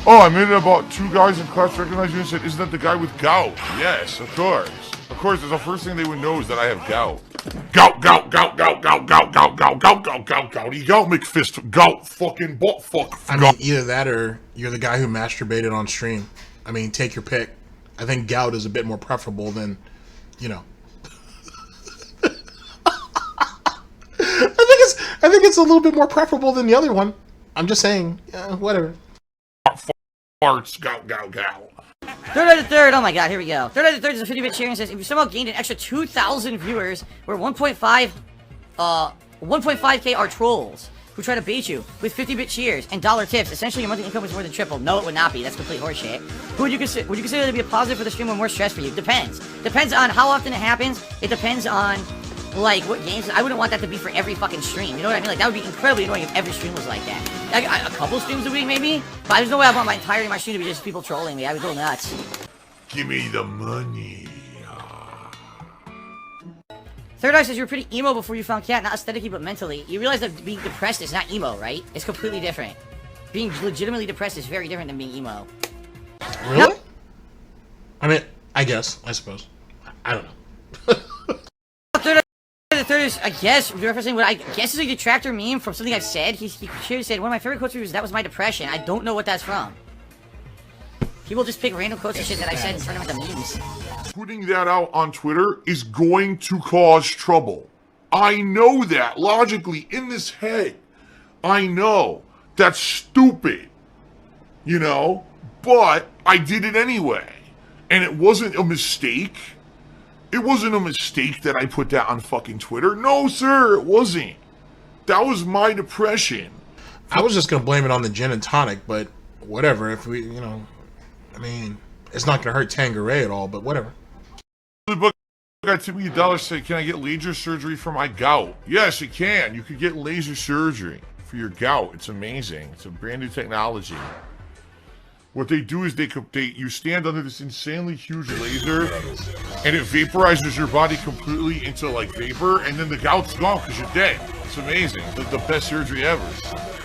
Oh, I made it about 2 guys in class recognized you and said, isn't that the guy with gout? Yes, of course. Of course, that's the first thing they would know is that I have gout. Gout, gout, gout, gout, gout, gout, gout, gout, gout, gout, gout, gouty, gout, McFist, gout, fucking butt, fuck. I mean, either that or you're the guy who masturbated on stream. I mean, take your pick. I think gout is a bit more preferable than, I think it's a little bit more preferable than the other one. I'm just saying, whatever. Farts, gout, gout, gout. Third, oh my god, here we go. Third is a 50-bit cheer and says, if you somehow gained an extra 2,000 viewers, where 1.5k are trolls who try to bait you with 50-bit cheers and dollar tips, essentially your monthly income is more than triple. No, it would not be. That's complete horseshit. Would you consider that to be a positive for the stream or more stress for you? Depends. Depends on how often it happens. It depends on, like, what games. I wouldn't want that to be for every fucking stream. You know what I mean? Like, that would be incredibly annoying if every stream was like that. Like, a couple streams a week, maybe? But there's no way I want my entirety of my stream to be just people trolling me. I would go nuts. Give me the money. Third Eye says you were pretty emo before you found Cat, not aesthetically but mentally. You realize that being depressed is not emo, right? It's completely different. Being legitimately depressed is very different than being emo. Really? Nope. I mean, I suppose. I don't know. The third is, I guess, referencing what I guess is a Detractor meme from something I've said. He said, one of my favorite quotes was, that was my depression. I don't know what that's from. People just pick random quotes and shit that I said and turn them into memes. Putting that out on Twitter is going to cause trouble. I know that logically in this head. I know that's stupid, but I did it anyway. And it wasn't a mistake. It wasn't a mistake that I put that on fucking Twitter. No, sir, it wasn't. That was my depression. I was just going to blame it on the gin and tonic, but whatever. If we, I mean, it's not going to hurt Tanqueray at all, but whatever. The book guy took me $1 said, can I get laser surgery for my gout? Yes, you can. You could get laser surgery for your gout. It's amazing. It's a brand new technology. What they do is you stand under this insanely huge laser, and it vaporizes your body completely into like vapor, and then the gout's gone because you're dead. It's amazing. It's the best surgery ever.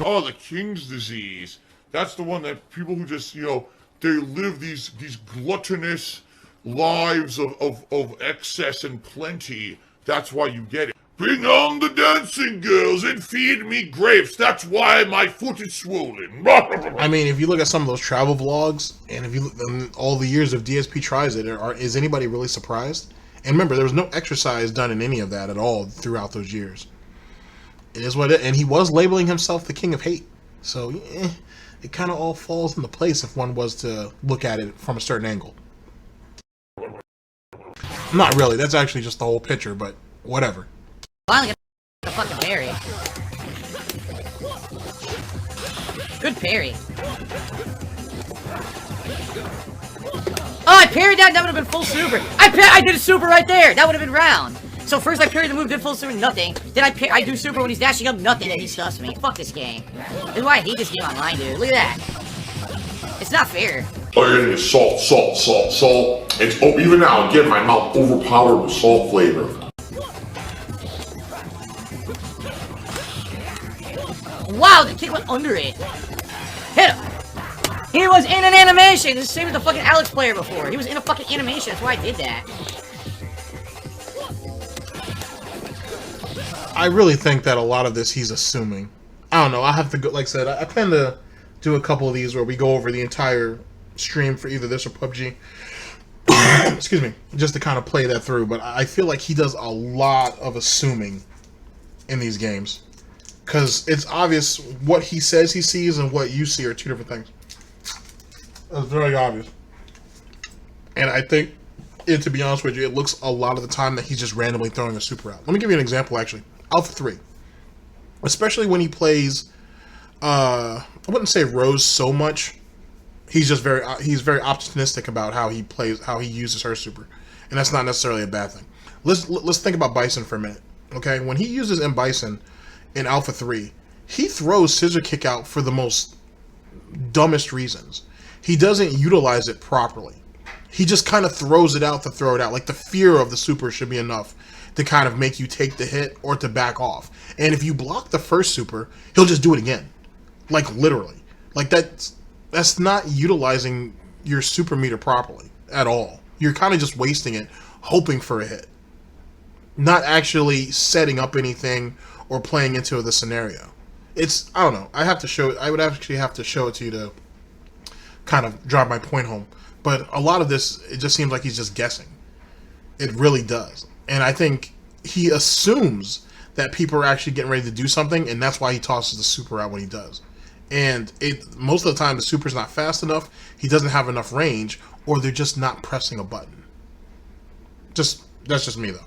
Oh, the King's disease. That's the one that people who just, they live these gluttonous lives of excess and plenty. That's why you get it. Bring on the dancing girls and feed me grapes. That's why my foot is swollen. I mean, if you look at some of those travel vlogs, and if you look at all the years of DSP tries it, is anybody really surprised? And remember, there was no exercise done in any of that at all throughout those years. It is what it, and he was labeling himself the king of hate. So it kind of all falls into place if one was to look at it from a certain angle. Not really. That's actually just the whole picture, but whatever. Finally get the fucking parry. Good parry. Oh, I parried that. That would have been full super. I did a super right there. That would have been round. So first I parried the move, did full super, nothing. Then I do super when he's dashing up, nothing, and he stuffs me. Fuck this game. This is why I hate this game online, dude. Look at that. It's not fair. Oh, you're gonna get salt. It's even now, again, my mouth overpowered with salt flavor. Wow, the kick went under it. Hit him. He was in an animation. It's the same as the fucking Alex player before. He was in a fucking animation. That's why I did that. I really think that a lot of this he's assuming. I don't know. I have to go. Like I said, I plan to do a couple of these where we go over the entire stream for either this or PUBG. excuse me, just to kind of play that through. But I feel like he does a lot of assuming in these games, because it's obvious what he says he sees and what you see are two different things. It's very obvious. And I think, to be honest with you, it looks a lot of the time that he's just randomly throwing a super out. Let me give you an example, actually. Alpha 3. Especially when he plays, I wouldn't say Rose so much. He's just very optimistic about how he plays, how he uses her super. And that's not necessarily a bad thing. Let's think about Bison for a minute. Okay? When he uses M. Bison in Alpha 3, he throws Scissor Kick out for the most dumbest reasons. He doesn't utilize it properly. He just kind of throws it out to throw it out. Like, the fear of the super should be enough to kind of make you take the hit or to back off. And if you block the first super, he'll just do it again. Like, literally. Like, that's not utilizing your super meter properly at all. You're kind of just wasting it, hoping for a hit. Not actually setting up anything or playing into the scenario. It's, I don't know. I would actually have to show it to you to kind of drive my point home. But a lot of this, it just seems like he's just guessing. It really does. And I think he assumes that people are actually getting ready to do something, and that's why he tosses the super out when he does. And most of the time, the super's not fast enough, he doesn't have enough range, or they're just not pressing a button. That's just me, though.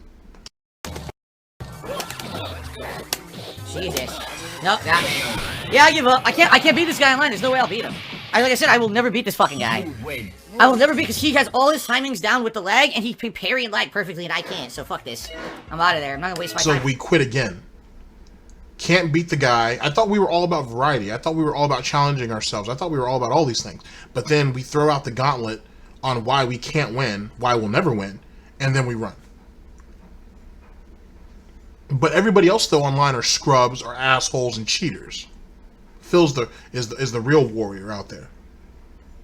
Jesus. Nope, yeah, I give up. I can't beat this guy online. There's no way I'll beat him. Like I said, I will never beat this fucking guy. I will never beat, because he has all his timings down with the lag, and he can parry and lag perfectly, and I can't. So fuck this. I'm out of there. I'm not gonna waste my time. So we quit again. Can't beat the guy. I thought we were all about variety. I thought we were all about challenging ourselves. I thought we were all about all these things. But then we throw out the gauntlet on why we can't win, why we'll never win, and then we run. But everybody else, though, online are scrubs, or assholes, and cheaters. Phil's is the real warrior out there.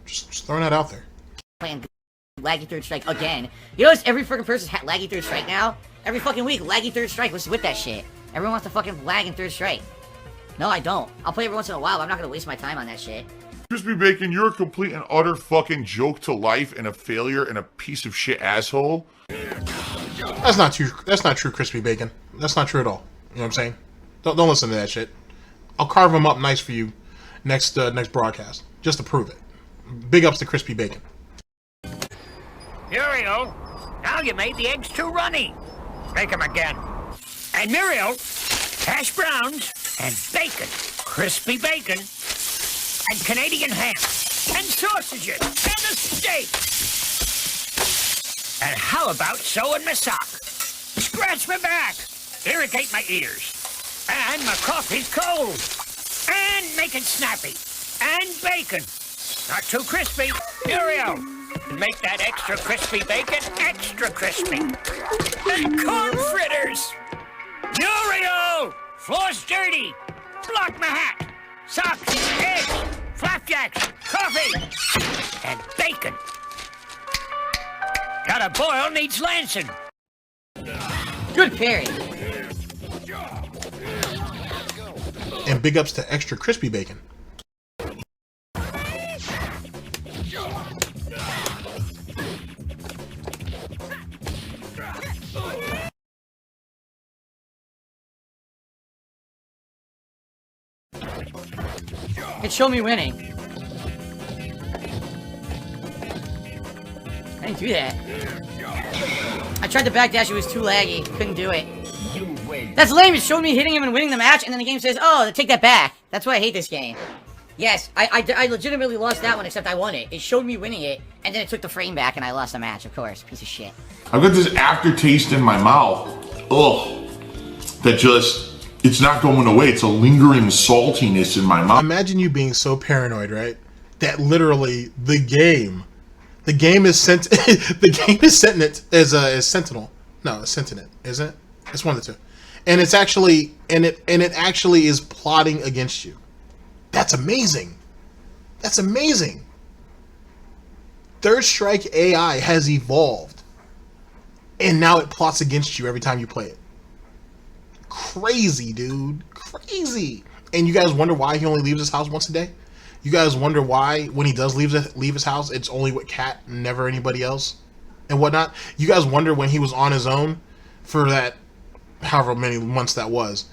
Just throwing that out there. Playing laggy third strike again. You notice every freaking person's laggy third strike now? Every fucking week, laggy third strike. What's with that shit? Everyone wants to fucking lag in third strike. No, I don't. I'll play every once in a while, but I'm not gonna waste my time on that shit. Crispy Bacon, you're a complete and utter fucking joke to life and a failure and a piece of shit asshole. That's not true. That's not true, Crispy Bacon. That's not true at all. You know what I'm saying? Don't listen to that shit. I'll carve him up nice for you next broadcast, just to prove it. Big ups to Crispy Bacon. Muriel, now you made the eggs too runny. Make them again. And Muriel, hash browns and bacon, crispy bacon, and Canadian ham, and sausages, and a steak. And how about sewing my sock? Scratch my back, irrigate my ears, and my coffee's cold, and make it snappy, and bacon. Not too crispy. Muriel, make that extra crispy bacon extra crispy. And corn fritters. Muriel, floor's dirty. Block my hat. Socks, eggs, flapjacks, coffee, and bacon. Gotta boil needs lancing. Good parry. And big ups to extra crispy bacon. It showed me winning. I didn't do that. I tried to backdash, it was too laggy. Couldn't do it. That's lame, it showed me hitting him and winning the match, and then the game says, oh, take that back. That's why I hate this game. Yes, I legitimately lost that one, except I won it. It showed me winning it, and then it took the frame back, and I lost the match, of course. Piece of shit. I've got this aftertaste in my mouth. Ugh. That just, it's not going away. It's a lingering saltiness in my mouth. Imagine you being so paranoid, right? That literally the game is sent. The game is sentient as Sentinel. No, it's sentient, isn't it? It's one of the two. And it's actually it actually is plotting against you. That's amazing. That's amazing. Third Strike AI has evolved, and now it plots against you every time you play it. Crazy, dude. Crazy. And you guys wonder why he only leaves his house once a day? You guys wonder why when he does leave his house, it's only with Cat and never anybody else? and whatnot. You guys wonder when he was on his own for that, however many months that was,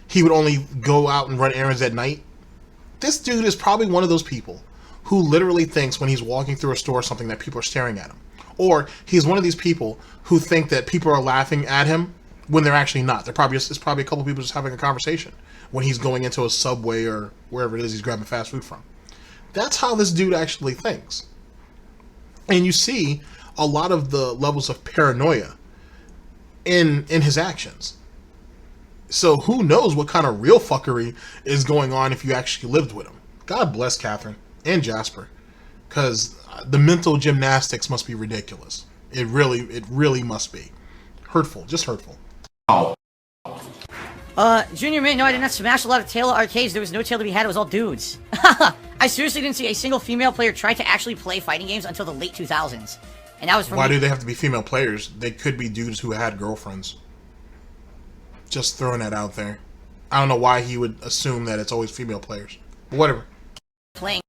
he would only go out and run errands at night. This dude is probably one of those people who literally thinks when he's walking through a store or something that people are staring at him. Or he's one of these people who think that people are laughing at him when they're actually not. It's probably a couple people just having a conversation when he's going into a Subway or wherever it is he's grabbing fast food from. That's how this dude actually thinks. And you see a lot of the levels of paranoia in his actions. So who knows what kind of real fuckery is going on if you actually lived with him. God bless Catherine and Jasper, because the mental gymnastics must be ridiculous. It really must be. Hurtful, just hurtful. Junior Mint, no, I did not smash a lot of Tail arcades. There was no tail to be had, it was all dudes. I seriously didn't see a single female player try to actually play fighting games until the late 2000s. And that was from Why do they have to be female players? They could be dudes who had girlfriends. Just throwing that out there. I don't know why he would assume that it's always female players. But whatever. Playing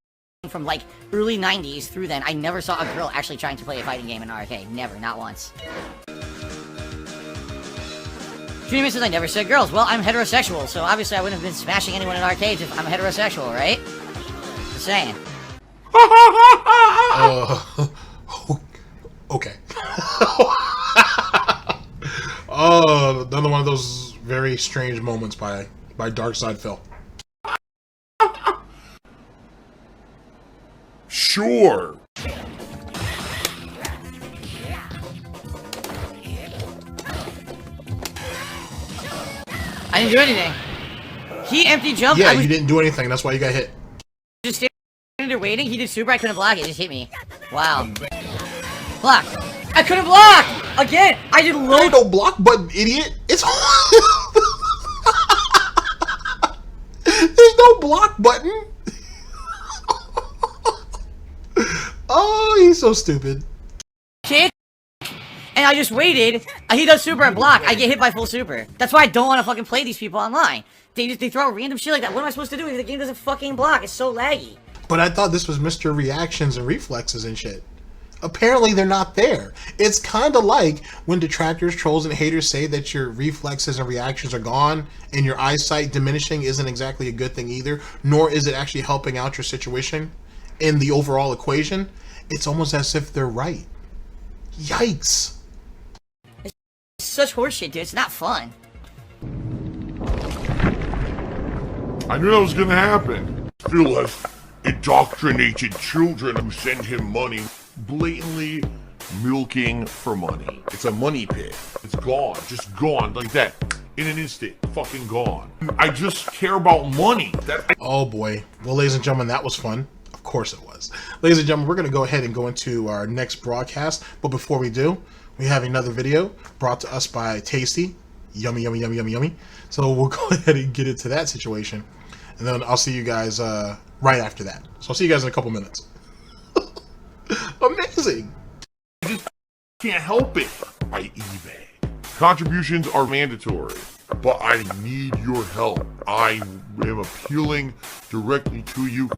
from like early 90s through then, I never saw a girl actually trying to play a fighting game in an arcade. Never, not once. Junior Mint says I never said girls. Well, I'm heterosexual, so obviously I wouldn't have been smashing anyone in arcades if I'm heterosexual, right? Just saying. Okay. Another one of those very strange moments by DarkSydePhailure. Sure. I didn't do anything. He empty jumped. Yeah, you didn't do anything. That's why you got hit. Just standing there waiting. He did super. I couldn't block it. It just hit me. Wow. Block. I couldn't block again. I did low. There ain't no block button, idiot. It's there's no block button. Oh, he's so stupid. Kick. And I just waited. He does super and block. I get hit by full super. That's why I don't want to fucking play these people online. They throw out random shit like that. What am I supposed to do if the game doesn't fucking block? It's so laggy. But I thought this was Mr. Reactions and Reflexes and shit. Apparently they're not there. It's kind of like when detractors, trolls, and haters say that your reflexes and reactions are gone and your eyesight diminishing isn't exactly a good thing either, nor is it actually helping out your situation in the overall equation. It's almost as if they're right. Yikes. It's such horseshit, dude. It's not fun. I knew that was gonna happen. Still has indoctrinated children who send him money, blatantly milking for money. It's a money pit. It's gone, just gone like that. In an instant, fucking gone. I just care about money. Oh boy. Well, ladies and gentlemen, that was fun. Of course it was. Ladies and gentlemen, we're going to go ahead and go into our next broadcast. But before we do, we have another video brought to us by Tasty. Yummy, yummy, yummy, yummy, yummy. So we'll go ahead and get into that situation. And then I'll see you guys right after that. So I'll see you guys in a couple minutes. Amazing. I just can't help it. By eBay. Contributions are mandatory, but I need your help. I am appealing directly to you.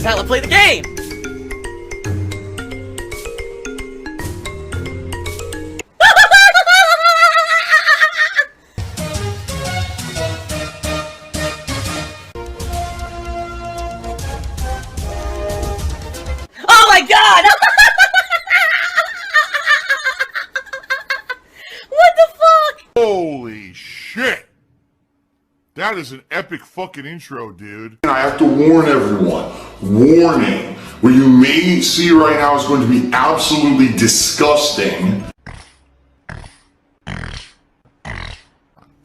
Tyler, play the game! Oh my god! What the fuck? Holy shit! That is an epic fucking intro, dude. And I have to warn everyone, warning, what you may see right now is going to be absolutely disgusting.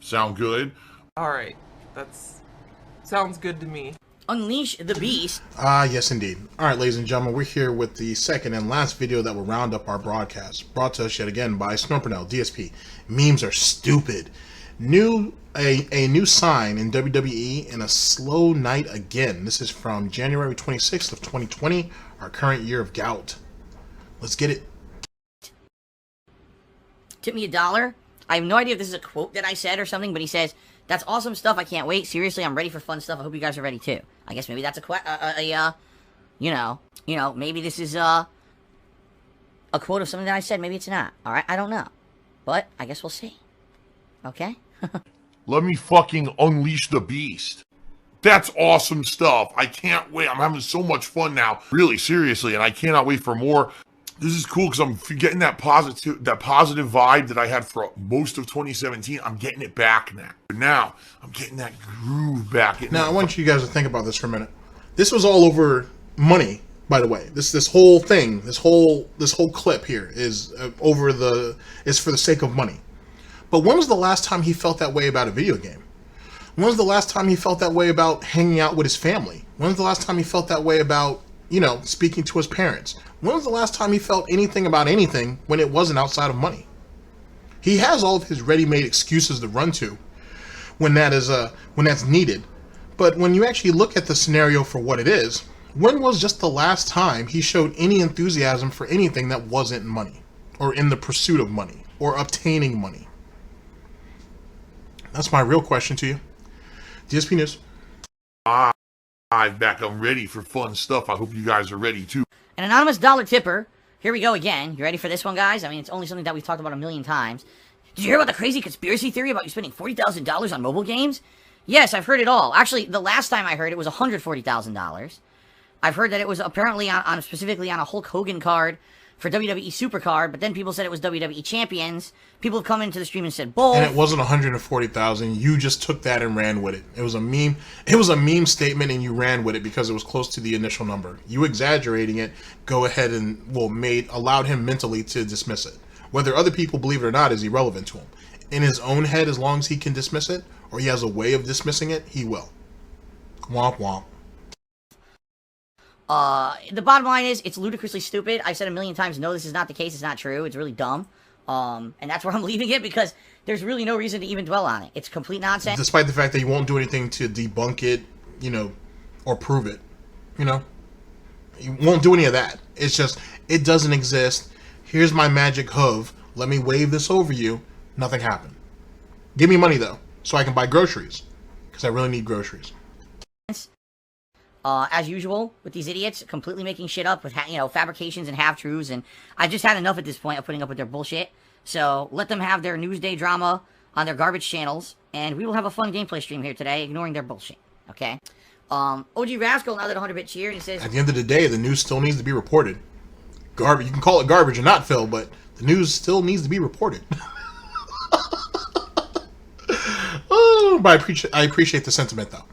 Sound good? Alright, that's... sounds good to me. Unleash the beast. Yes indeed. Alright, ladies and gentlemen, we're here with the second and last video that will round up our broadcast. Brought to us yet again by Snort Burnell, DSP. Memes are stupid. A new sign in WWE and a slow night again. This is from January 26th of 2020, our current year of gout. Let's get it. Tip me $1. I have no idea if this is a quote that I said or something, but he says, "That's awesome stuff. I can't wait. Seriously, I'm ready for fun stuff. I hope you guys are ready too." I guess maybe that's maybe this is a quote of something that I said. Maybe it's not. All right, I don't know, but I guess we'll see. Okay. Let me fucking unleash the beast. That's awesome stuff. I can't wait. I'm having so much fun now. Really, seriously, and I cannot wait for more. This is cool because I'm getting that positive vibe that I had for most of 2017. I'm getting it back now. Now I'm getting that groove back. Now I want you guys to think about this for a minute. This was all over money, by the way. This whole thing, this whole clip here is is for the sake of money. But when was the last time he felt that way about a video game? When was the last time he felt that way about hanging out with his family? When was the last time he felt that way about, speaking to his parents? When was the last time he felt anything about anything when it wasn't outside of money? He has all of his ready-made excuses to run to when that's needed. But when you actually look at the scenario for what it is, when was just the last time he showed any enthusiasm for anything that wasn't money, or in the pursuit of money, or obtaining money? That's my real question to you. DSP News. I'm back. I'm ready for fun stuff. I hope you guys are ready too. An anonymous dollar tipper. Here we go again. You ready for this one, guys? I mean, it's only something that we've talked about a million times. Did you hear about the crazy conspiracy theory about you spending $40,000 on mobile games? Yes, I've heard it all. Actually, the last time I heard it was $140,000. I've heard that it was apparently specifically on a Hulk Hogan card for WWE Supercard, but then people said it was WWE Champions. People have come into the stream and said both. And it wasn't 140,000. You just took that and ran with it. It was a meme. It was a meme statement, and you ran with it because it was close to the initial number. You exaggerating it, go ahead and allowed him mentally to dismiss it. Whether other people believe it or not is irrelevant to him. In his own head, as long as he can dismiss it, or he has a way of dismissing it, he will. Womp womp. The bottom line is, it's ludicrously stupid. I've said a million times, no, this is not the case. It's not true. It's really dumb. And that's where I'm leaving it because there's really no reason to even dwell on it. It's complete nonsense. Despite the fact that you won't do anything to debunk it, or prove it, You won't do any of that. It's just, it doesn't exist. Here's my magic hoof. Let me wave this over you. Nothing happened. Give me money, though, so I can buy groceries. Because I really need groceries. As usual, with these idiots, completely making shit up with, fabrications and half-truths, and I've just had enough at this point of putting up with their bullshit. So, let them have their Newsday drama on their garbage channels, and we will have a fun gameplay stream here today, ignoring their bullshit, okay? OG Rascal, now that 100-bit cheer, and he says... At the end of the day, the news still needs to be reported. Garbage, you can call it garbage or not, Phil, but the news still needs to be reported. Oh, but I appreciate the sentiment, though.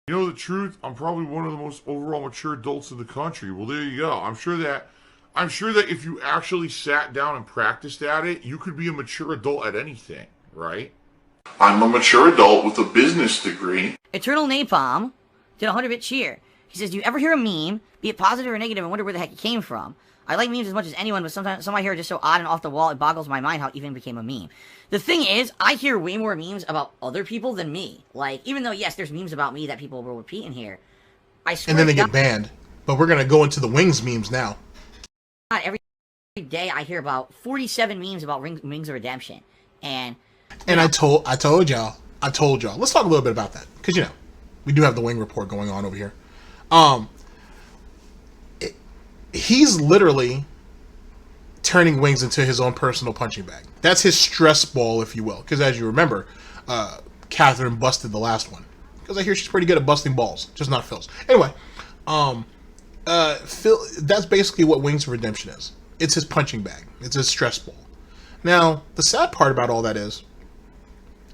You know the truth? I'm probably one of the most overall mature adults in the country. Well, there you go. I'm sure that if you actually sat down and practiced at it, you could be a mature adult at anything, right? I'm a mature adult with a business degree. Eternal Napalm did a 100-bit cheer. He says, do you ever hear a meme, be it positive or negative, and wonder where the heck it came from? I like memes as much as anyone, but sometimes some I hear are just so odd and off the wall, it boggles my mind how it even became a meme. The thing is, I hear way more memes about other people than me. Like, even though, yes, there's memes about me that people will repeat in here, I swear and then they get banned. But we're going to go into the Wings memes now. Every day I hear about 47 memes about Rings of Redemption. And I told y'all. Let's talk a little bit about that. Because, we do have the Wing report going on over here. He's literally turning Wings into his own personal punching bag. That's his stress ball, if you will. Because as you remember, Catherine busted the last one. Because I hear she's pretty good at busting balls, just not Phil's. Anyway, Phil, that's basically what Wings' redemption is. It's his punching bag. It's his stress ball. Now, the sad part about all that is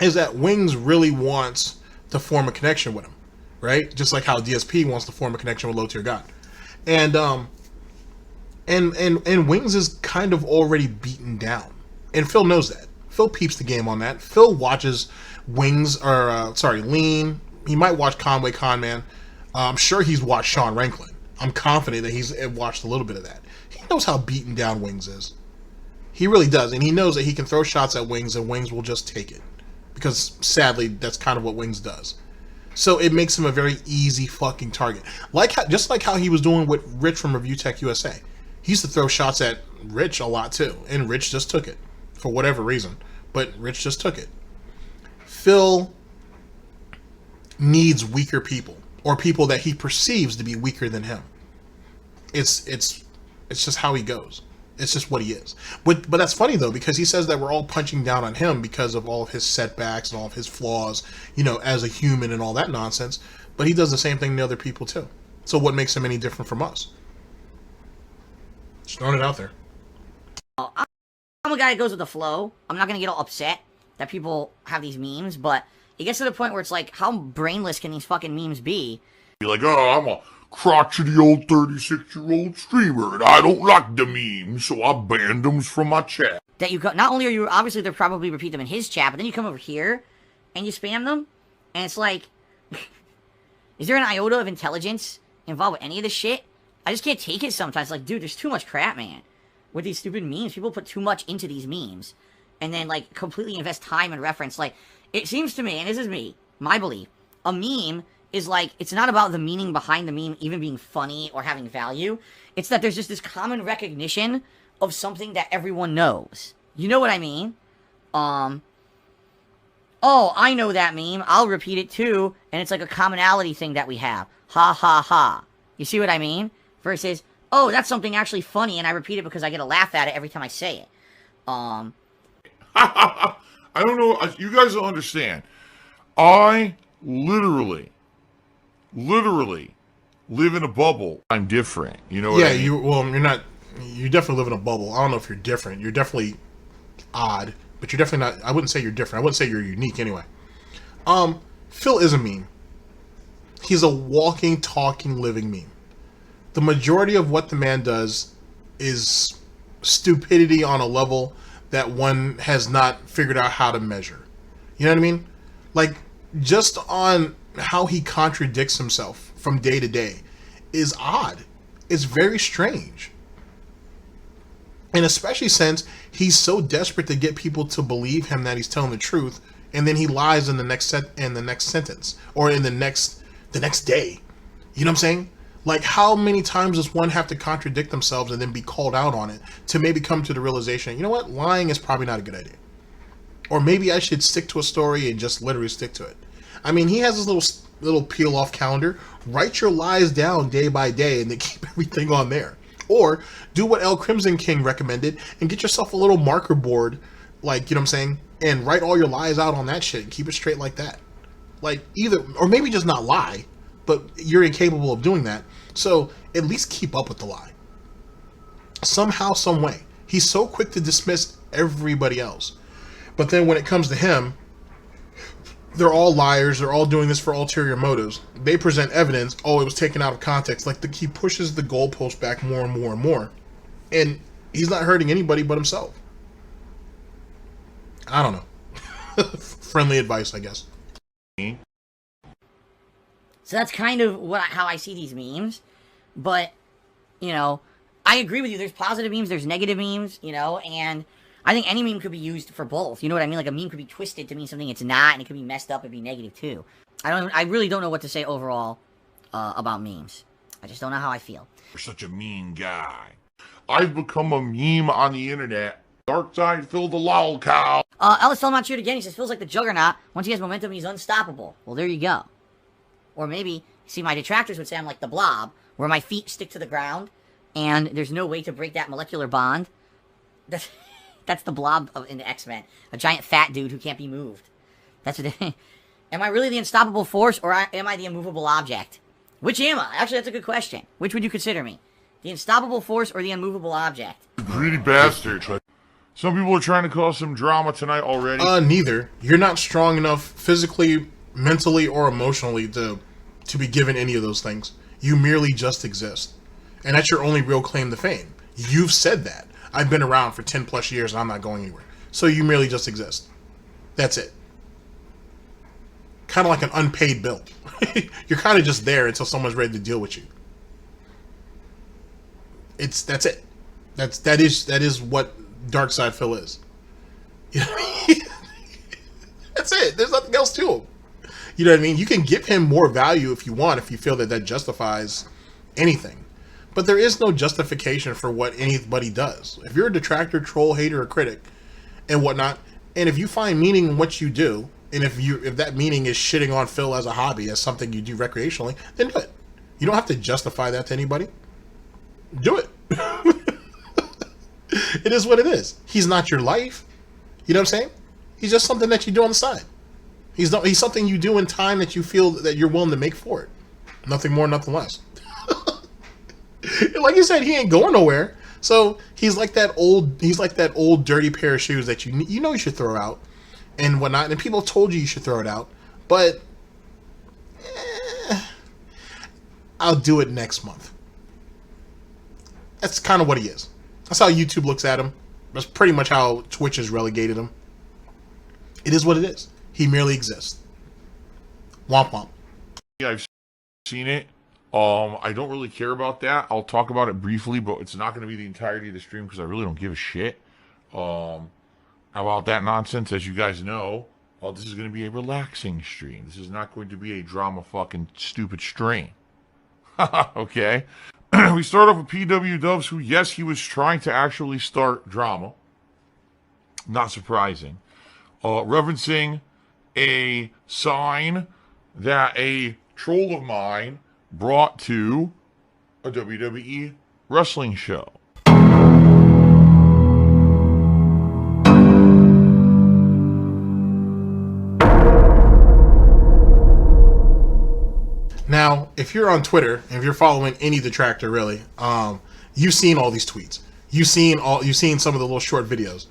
that Wings really wants to form a connection with him, right? Just like how DSP wants to form a connection with Low Tier God. And Wings is kind of already beaten down. And Phil knows that. Phil peeps the game on that. Phil watches Wings, Lean. He might watch Conway Conman. I'm sure he's watched Sean Ranklin. I'm confident that he's watched a little bit of that. He knows how beaten down Wings is. He really does. And he knows that he can throw shots at Wings and Wings will just take it. Because sadly, that's kind of what Wings does. So it makes him a very easy fucking target. Just like how he was doing with Rich from Review Tech USA. He used to throw shots at Rich a lot too. And Rich just took it. For whatever reason. But Rich just took it. Phil needs weaker people. Or people that he perceives to be weaker than him. It's just how he goes. It's just what he is. But that's funny though, because he says that we're all punching down on him because of all of his setbacks and all of his flaws, as a human and all that nonsense. But he does the same thing to other people too. So what makes him any different from us? Just throwing it out there. I'm a guy that goes with the flow. I'm not going to get all upset that people have these memes, but it gets to the point where it's like, how brainless can these fucking memes be? Be like, oh, I'm a crotchety old 36-year-old streamer, and I don't like the memes, so I banned them from my chat. That you not only are you, obviously they'll probably repeat them in his chat, but then you come over here and you spam them, and it's like, is there an iota of intelligence involved with any of this shit? I just can't take it sometimes. Like, dude, there's too much crap, man. With these stupid memes, people put too much into these memes, and then, like, completely invest time and reference. Like, it seems to me, and this is me, my belief, a meme is like, it's not about the meaning behind the meme even being funny or having value. It's that there's just this common recognition of something that everyone knows. You know what I mean? Oh, I know that meme. I'll repeat it too. And it's like a commonality thing that we have. Ha ha ha. You see what I mean? Versus, oh, that's something actually funny and I repeat it because I get a laugh at it every time I say it. I don't know. You guys don't understand. I literally live in a bubble. I'm different. You know what I mean? You're not. You definitely live in a bubble. I don't know if you're different. You're definitely odd, but you're definitely not. I wouldn't say you're different. I wouldn't say you're unique anyway. Phil is a meme. He's a walking, talking, living meme. The majority of what the man does is stupidity on a level that one has not figured out how to measure. You know what I mean? Like, just on how he contradicts himself from day to day is odd. It's very strange. And especially since he's so desperate to get people to believe him that he's telling the truth, and then he lies in the next sentence or in the next day. You know what I'm saying? Like, how many times does one have to contradict themselves and then be called out on it to maybe come to the realization, you know what, lying is probably not a good idea. Or maybe I should stick to a story and just literally stick to it. I mean, he has this little peel-off calendar. Write your lies down day by day and then keep everything on there. Or do what L Crimson King recommended and get yourself a little marker board, like, you know what I'm saying, and write all your lies out on that shit and keep it straight like that. Like, either, or maybe just not lie, but you're incapable of doing that. So at least keep up with the lie. Somehow, some way. He's so quick to dismiss everybody else. But then when it comes to him, they're all liars. They're all doing this for ulterior motives. They present evidence. Oh, it was taken out of context. Like, he pushes the goalpost back more and more and more. And he's not hurting anybody but himself. I don't know. Friendly advice, I guess. So that's kind of how I see these memes. But, you know, I agree with you. There's positive memes, there's negative memes, you know, and I think any meme could be used for both. You know what I mean? Like, a meme could be twisted to mean something it's not, and it could be messed up and be negative too. I really don't know what to say overall about memes. I just don't know how I feel. You're such a mean guy. I've become a meme on the internet. DarkSydePhailure the lol cow. Ellis Tellmont shoot again. He says, feels like the Juggernaut. Once he has momentum, he's unstoppable. Well, there you go. Or maybe See, my detractors would say I'm like the Blob, where my feet stick to the ground, and there's no way to break that molecular bond. That's the Blob in the X-Men. A giant fat dude who can't be moved. That's what am I really the unstoppable force, or am I the immovable object? Which am I? Actually, that's a good question. Which would you consider me? The unstoppable force or the immovable object? Greedy bastard. Some people are trying to cause some drama tonight already. Neither. You're not strong enough physically, mentally, or emotionally to be given any of those things. You merely just exist. And that's your only real claim to fame. You've said that. I've been around for 10 plus years and I'm not going anywhere. So you merely just exist. That's it. Kind of like an unpaid bill. You're kind of just there until someone's ready to deal with you. That's it. That is what DarkSydePhailure is. You know what I mean? That's it. There's nothing else to him. You know what I mean? You can give him more value if you want, if you feel that that justifies anything. But there is no justification for what anybody does. If you're a detractor, troll, hater, or critic, and whatnot, and if you find meaning in what you do, and if that meaning is shitting on Phil as a hobby, as something you do recreationally, then do it. You don't have to justify that to anybody. Do it. It is what it is. He's not your life. You know what I'm saying? He's just something that you do on the side. He's something you do in time that you feel that you're willing to make for it. Nothing more, nothing less. Like you said, he ain't going nowhere. So he's like that old dirty pair of shoes that you know you should throw out and whatnot. And people told you should throw it out, but I'll do it next month. That's kind of what he is. That's how YouTube looks at him. That's pretty much how Twitch has relegated him. It is what it is. He merely exists. Womp womp. Yeah, I've seen it. I don't really care about that. I'll talk about it briefly, but it's not going to be the entirety of the stream because I really don't give a shit about that nonsense. As you guys know, this is going to be a relaxing stream. This is not going to be a drama fucking stupid stream. Okay. We start off with PW Dubs, who, yes, he was trying to actually start drama. Not surprising. Referencing a sign that a troll of mine brought to a WWE wrestling show. Now, if you're on Twitter, and if you're following any detractor really, you've seen all these tweets. You've seen some of the little short videos.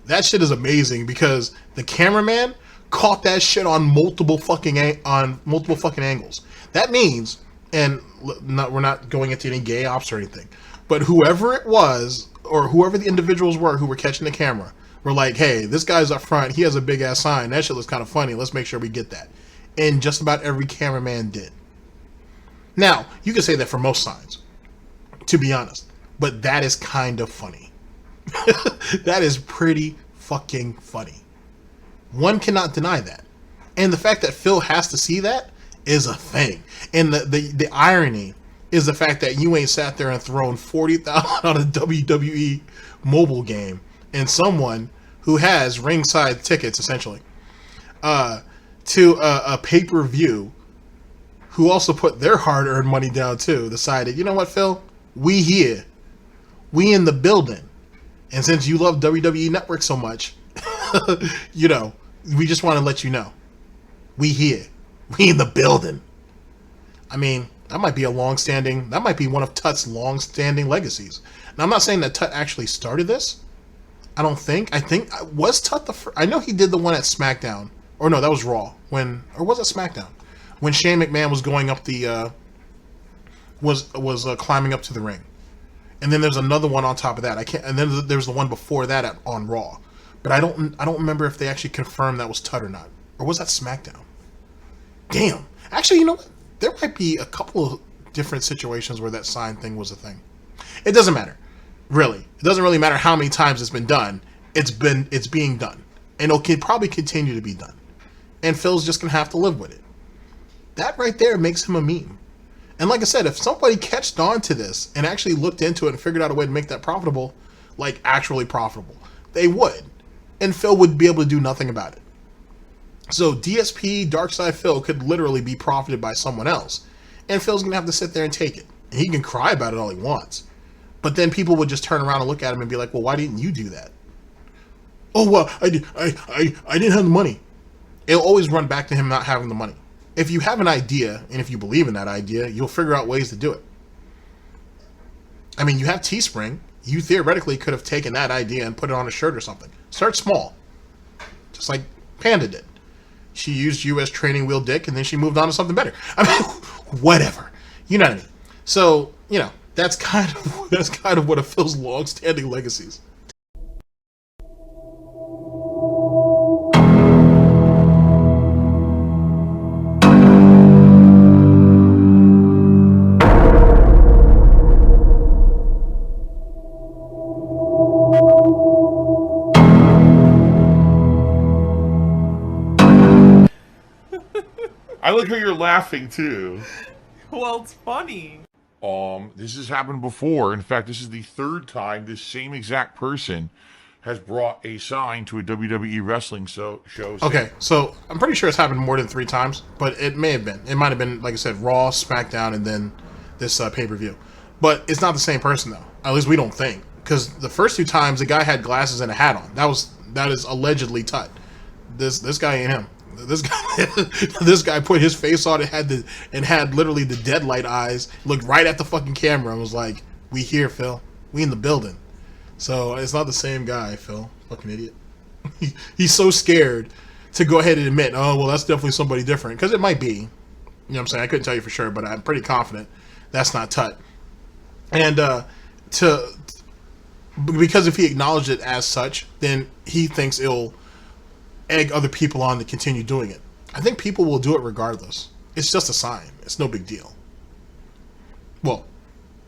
That shit is amazing because the cameraman caught that shit on multiple fucking angles. That means, and we're not going into any gay ops or anything, but whoever it was, or whoever the individuals were who were catching the camera, were like, hey, this guy's up front, he has a big ass sign, that shit looks kind of funny, let's make sure we get that. And just about every cameraman did. Now, you can say that for most signs, to be honest, but that is kind of funny. That is pretty fucking funny. One cannot deny that. And the fact that Phil has to see that is a thing. And the irony is the fact that you ain't sat there and thrown $40,000 on a WWE mobile game and someone who has ringside tickets, essentially, to a pay-per-view, who also put their hard-earned money down too, decided, you know what, Phil? We here. We in the building. And since you love WWE Network so much, you know, we just want to let you know. We here. We in the building. I mean, that might be that might be one of Tut's long-standing legacies. Now, I'm not saying that Tut actually started this. I don't think. Was Tut the first? I know he did the one at SmackDown. Or no, that was Raw. Or was it SmackDown? When Shane McMahon was going up was climbing up to the ring. And then there's another one on top of that. And then there's the one before that on Raw. But I don't remember if they actually confirmed that was Tut or not. Or was that SmackDown? Damn. Actually, you know what? There might be a couple of different situations where that sign thing was a thing. It doesn't matter. Really. It doesn't really matter how many times it's been done. It's being done. And it'll probably continue to be done. And Phil's just going to have to live with it. That right there makes him a meme. And like I said, if somebody catched on to this and actually looked into it and figured out a way to make that profitable, like actually profitable, they would. And Phil would be able to do nothing about it. So DSP, DarkSydePhailure could literally be profited by someone else. and Phil's gonna have to sit there and take it. And he can cry about it all he wants, but then people would just turn around and look at him and be like, "Well, why didn't you do that?" "Oh, well, I didn't have the money." It'll always run back to him not having the money. If you have an idea, and if you believe in that idea, you'll figure out ways to do it. I mean, you have Teespring. You theoretically could have taken that idea and put it on a shirt or something. Start small. Just like Panda did. She used US training wheel dick, and then she moved on to something better. I mean, whatever. You know what I mean? So, you know, that's kind of one of Phil's long-standing legacies. I like how you're laughing too. Well, it's funny. This has happened before. In fact, this is the third time this same exact person has brought a sign to a WWE wrestling show. Okay, so I'm pretty sure it's happened more than 3 times, but it may have been. It might have been, like I said, Raw, SmackDown, and then this pay-per-view. But it's not the same person, though. At least we don't think. Because the first 2 times, the guy had glasses and a hat on. That is allegedly Tut. This guy ain't him. This guy put his face on it, had literally the deadlight eyes, looked right at the fucking camera and was like, "We here, Phil. We in the building." So it's not the same guy, Phil. Fucking idiot. He's so scared to go ahead and admit, "Oh, well, that's definitely somebody different." Because it might be. You know what I'm saying? I couldn't tell you for sure, but I'm pretty confident that's not Tut. And because if he acknowledged it as such, then he thinks it'll egg other people on to continue doing it. I think people will do it regardless. It's just a sign. It's no big deal. Well,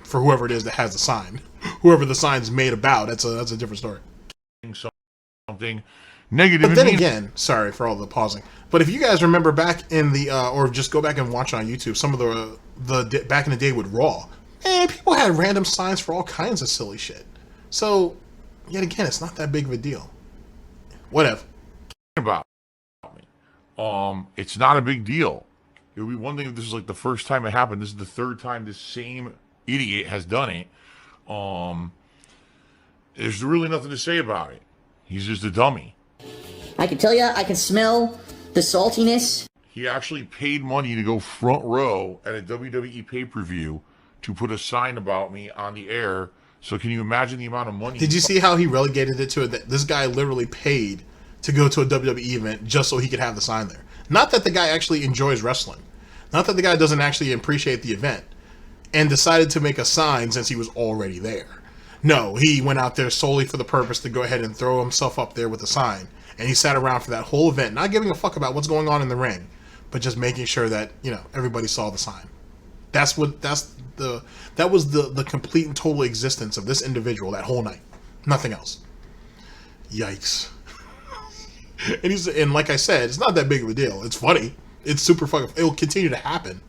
for whoever it is that has the sign. Whoever the sign's made about, that's a different story. Something negative. But then again, sorry for all the pausing. But if you guys remember back in the, or just go back and watch on YouTube, some of the back in the day with Raw, man, people had random signs for all kinds of silly shit. So, yet again, it's not that big of a deal. Whatever. About me. It's not a big deal. It would be one thing if this was like the first time it happened. This is the third time this same idiot has done it. There's really nothing to say about it. He's just a dummy. I can tell you, I can smell the saltiness. He actually paid money to go front row at a WWE pay-per-view to put a sign about me on the air. So can you imagine the amount of money? Did you see how he relegated it to it? That this guy literally paid to go to a WWE event just so he could have the sign there. Not that the guy actually enjoys wrestling. Not that the guy doesn't actually appreciate the event. And decided to make a sign since he was already there. No, he went out there solely for the purpose to go ahead and throw himself up there with a sign. And he sat around for that whole event, not giving a fuck about what's going on in the ring, but just making sure that, you know, everybody saw the sign. That was the complete and total existence of this individual that whole night. Nothing else. Yikes. And like I said, it's not that big of a deal. It's funny. It's super fucking. It'll continue to happen.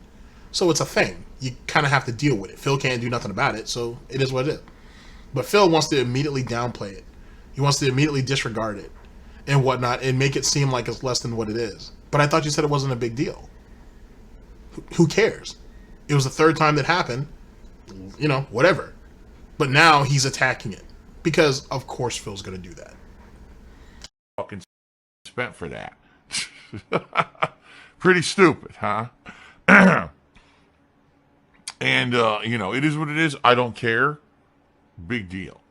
So it's a thing. You kind of have to deal with it. Phil can't do nothing about it, so it is what it is. But Phil wants to immediately downplay it. He wants to immediately disregard it and whatnot and make it seem like it's less than what it is. But I thought you said it wasn't a big deal. Who cares? It was the third time that happened. You know, whatever. But now he's attacking it. Because, of course, Phil's going to do that. Fucking spent for that. Pretty stupid, huh? And, you know, it is what it is. I don't care. Big deal.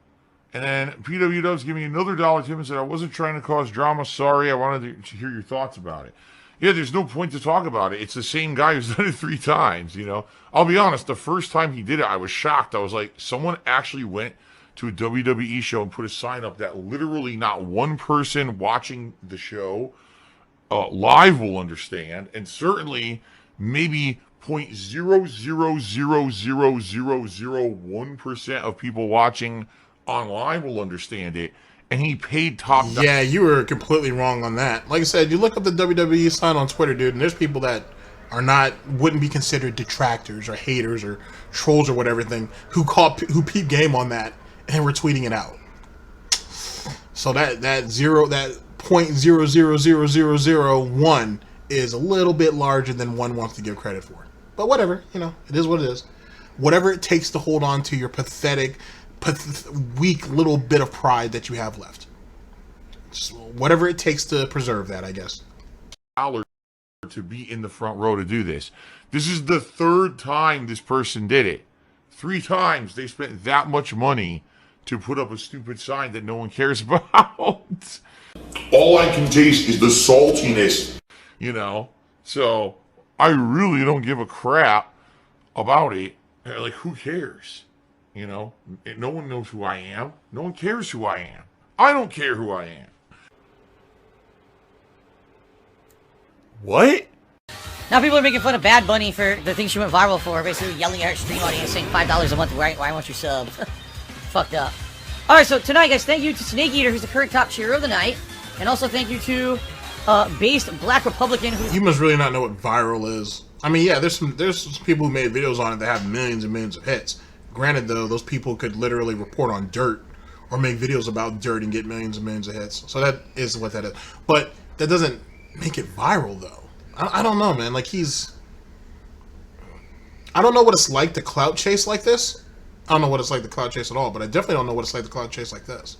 And then PW Dubs gave me another $1 tip and said, "I wasn't trying to cause drama. Sorry. I wanted to hear your thoughts about it." Yeah, there's no point to talk about it. It's the same guy who's done it 3 times, you know. I'll be honest, the first time he did it, I was shocked. I was like, someone actually went to a WWE show and put a sign up that literally not one person watching the show live will understand, and certainly maybe 0.0000001% of people watching online will understand it. And he paid top. Yeah, you were completely wrong on that. Like I said, you look up the WWE sign on Twitter, dude, and there's people that wouldn't be considered detractors or haters or trolls or whatever thing who peep game on that and were tweeting it out. So that 0.0000001 is a little bit larger than one wants to give credit for. But whatever, you know, it is what it is. Whatever it takes to hold on to your pathetic, weak little bit of pride that you have left. Just whatever it takes to preserve that, I guess. To be in the front row to do this. This is the third time this person did it. 3 times they spent that much money to put up a stupid sign that no one cares about. All I can taste is the saltiness. You know? So, I really don't give a crap about it. Like, who cares? You know? No one knows who I am. No one cares who I am. I don't care who I am. What? Now people are making fun of Bad Bunny for the thing she went viral for, basically yelling at her stream audience saying $5 a month, why won't you sub? Fucked up. Alright, so tonight, guys, thank you to Snake Eater, who's the current top cheerer of the night, and also thank you to Based Black Republican, who... You must really not know what viral is. I mean, yeah, there's some people who made videos on it that have millions and millions of hits. Granted, though, those people could literally report on dirt or make videos about dirt and get millions and millions of hits. So that is what that is. But that doesn't make it viral, though. I don't know, man. Like, I don't know what it's like to clout chase like this. I don't know what it's like to clout chase at all, but I definitely don't know what it's like to clout chase like this.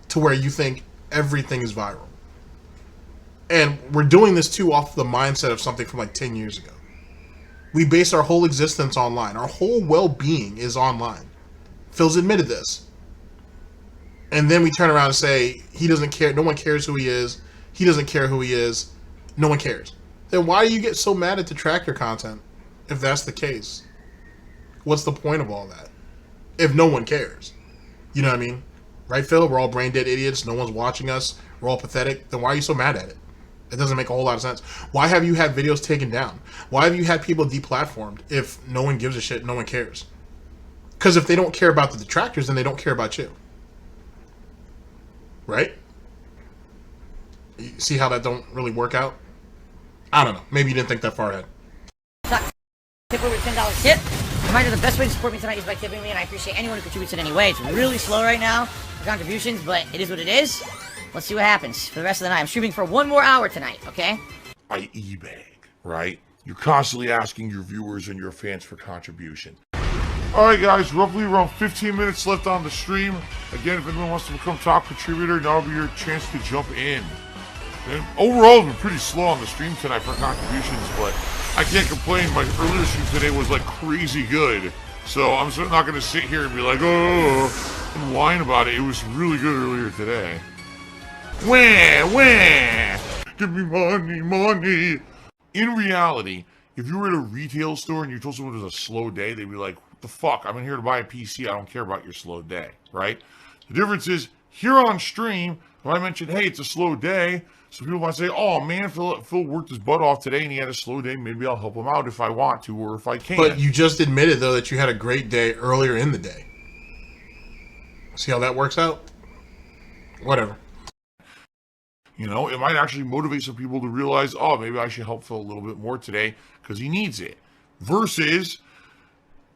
To where you think everything is viral. And we're doing this, too, off the mindset of something from, like, 10 years ago. We base our whole existence online. Our whole well-being is online. Phil's admitted this. And then we turn around and say, he doesn't care. No one cares who he is. He doesn't care who he is. No one cares. Then why do you get so mad at Detractor content if that's the case? What's the point of all that? If no one cares. You know what I mean? Right, Phil? We're all brain dead idiots. No one's watching us. We're all pathetic. Then why are you so mad at it? It doesn't make a whole lot of sense. Why have you had videos taken down? Why have you had people deplatformed if no one gives a shit, no one cares? Because if they don't care about the detractors, then they don't care about you. Right? You see how that don't really work out? I don't know. Maybe you didn't think that far ahead. Tip over $10 tip. Reminder, the best way to support me tonight is by tipping me, and I appreciate anyone who contributes in any way. It's really slow right now for contributions, but it is what it is. Let's see what happens for the rest of the night. I'm streaming for 1 more hour tonight, okay? I e-bag, right? You're constantly asking your viewers and your fans for contribution. Alright guys, roughly around 15 minutes left on the stream. Again, if anyone wants to become top contributor, now will be your chance to jump in. And overall, it's been pretty slow on the stream tonight for contributions, but I can't complain. My earlier stream today was like crazy good. So I'm certainly not going to sit here and be like, oh, and whine about it. It was really good earlier today. Wah, give me money. In reality, if you were at a retail store and you told someone it was a slow day, they'd be like, what the fuck? I'm in here to buy a PC. I don't care about your slow day, right? The difference is, here on stream, if I mention, hey, it's a slow day, so people might say, oh man, Phil worked his butt off today and he had a slow day. Maybe I'll help him out if I want to or if I can. But you just admitted, though, that you had a great day earlier in the day. See how that works out? Whatever. You know, it might actually motivate some people to realize, oh, maybe I should help Phil a little bit more today because he needs it. Versus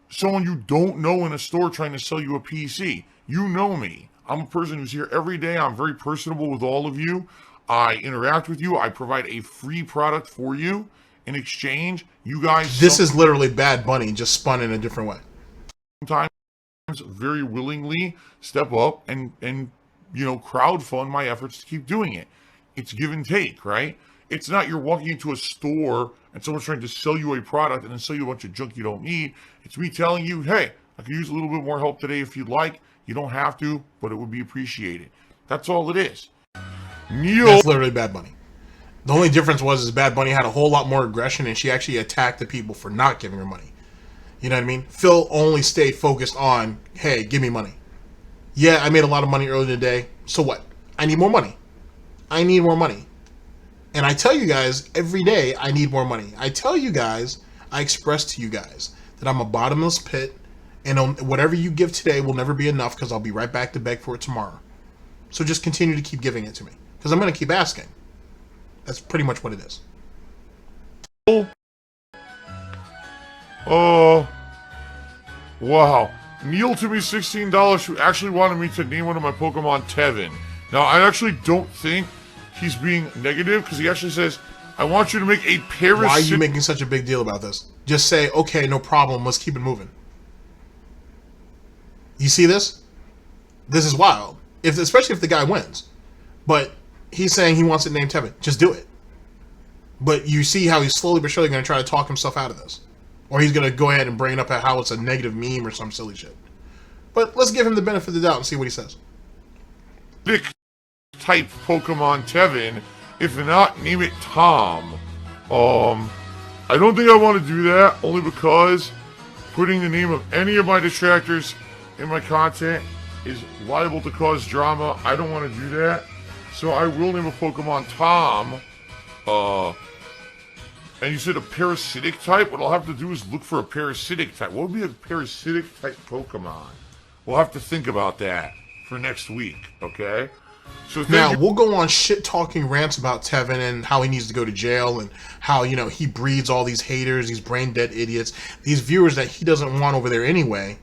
someone you don't know in a store trying to sell you a PC. You know me. I'm a person who's here every day. I'm very personable with all of you. I interact with you. I provide a free product for you. In exchange, you guys... This is literally Bad Bunny, just spun in a different way. Sometimes very willingly step up and you know, crowdfund my efforts to keep doing it. It's give and take, right? It's not you're walking into a store and someone's trying to sell you a product and then sell you a bunch of junk you don't need. It's me telling you, hey, I could use a little bit more help today if you'd like. You don't have to, but it would be appreciated. That's all it is. Neil. That's literally Bad Bunny. The only difference was Bad Bunny had a whole lot more aggression and she actually attacked the people for not giving her money. You know what I mean? Phil only stayed focused on, hey, give me money. Yeah, I made a lot of money earlier today. So what? I need more money. I need more money. And I tell you guys every day I need more money. I tell you guys, I express to you guys that I'm a bottomless pit and whatever you give today will never be enough because I'll be right back to beg for it tomorrow. So just continue to keep giving it to me because I'm going to keep asking. That's pretty much what it is. Oh, wow. Neil to me $16 who actually wanted me to name one of my Pokemon Tevin. Now, I actually don't think he's being negative because he actually says, I want you to make a parasitic... Why are you making such a big deal about this? Just say, okay, no problem, let's keep it moving. You see this? This is wild. Especially if the guy wins. But he's saying he wants it named Tevin. Just do it. But you see how he's slowly but surely going to try to talk himself out of this. Or he's going to go ahead and bring it up at how it's a negative meme or some silly shit. But let's give him the benefit of the doubt and see what he says. Type Pokemon Tevin. If not, name it Tom. I don't think I want to do that, only because putting the name of any of my detractors in my content is liable to cause drama. I don't want to do that. So I will name a Pokemon Tom. And you said a parasitic type? What I'll have to do is look for a parasitic type. What would be a parasitic type Pokemon? We'll have to think about that for next week, okay? So now, we'll go on shit-talking rants about Tevin and how he needs to go to jail and how, you know, he breeds all these haters, these brain-dead idiots, these viewers that he doesn't want over there anyway,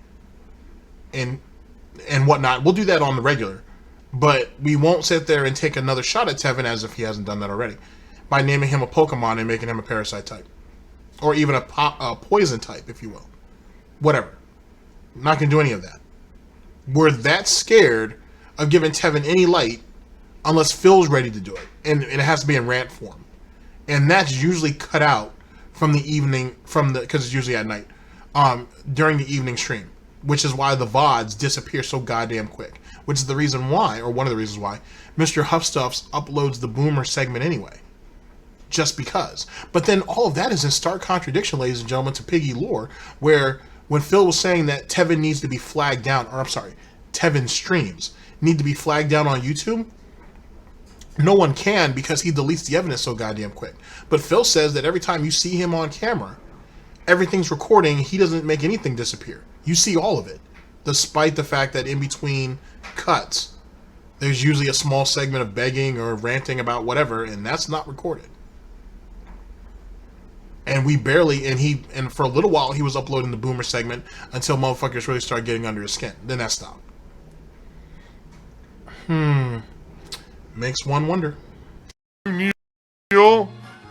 and whatnot. We'll do that on the regular. But we won't sit there and take another shot at Tevin as if he hasn't done that already by naming him a Pokemon and making him a parasite type. Or even a poison type, if you will. Whatever. I'm not going to do any of that. We're that scared of giving Tevin any light unless Phil's ready to do it. And it has to be in rant form. And that's usually cut out from the evening, because it's usually at night, during the evening stream. Which is why the VODs disappear so goddamn quick. Which is the reason why, or one of the reasons why, Mrhuth Stuff uploads the Boomer segment anyway. Just because. But then all of that is in stark contradiction, ladies and gentlemen, to Piggy lore, where when Phil was saying that Tevin needs to be flagged down, or I'm sorry, Tevin streams need to be flagged down on YouTube, no one can because he deletes the evidence so goddamn quick. But Phil says that every time you see him on camera, everything's recording, he doesn't make anything disappear. You see all of it, despite the fact that in between cuts, there's usually a small segment of begging or ranting about whatever, and that's not recorded. And we barely, and for a little while, he was uploading the Boomer segment until motherfuckers really started getting under his skin. Then that stopped. Makes one wonder. Neil,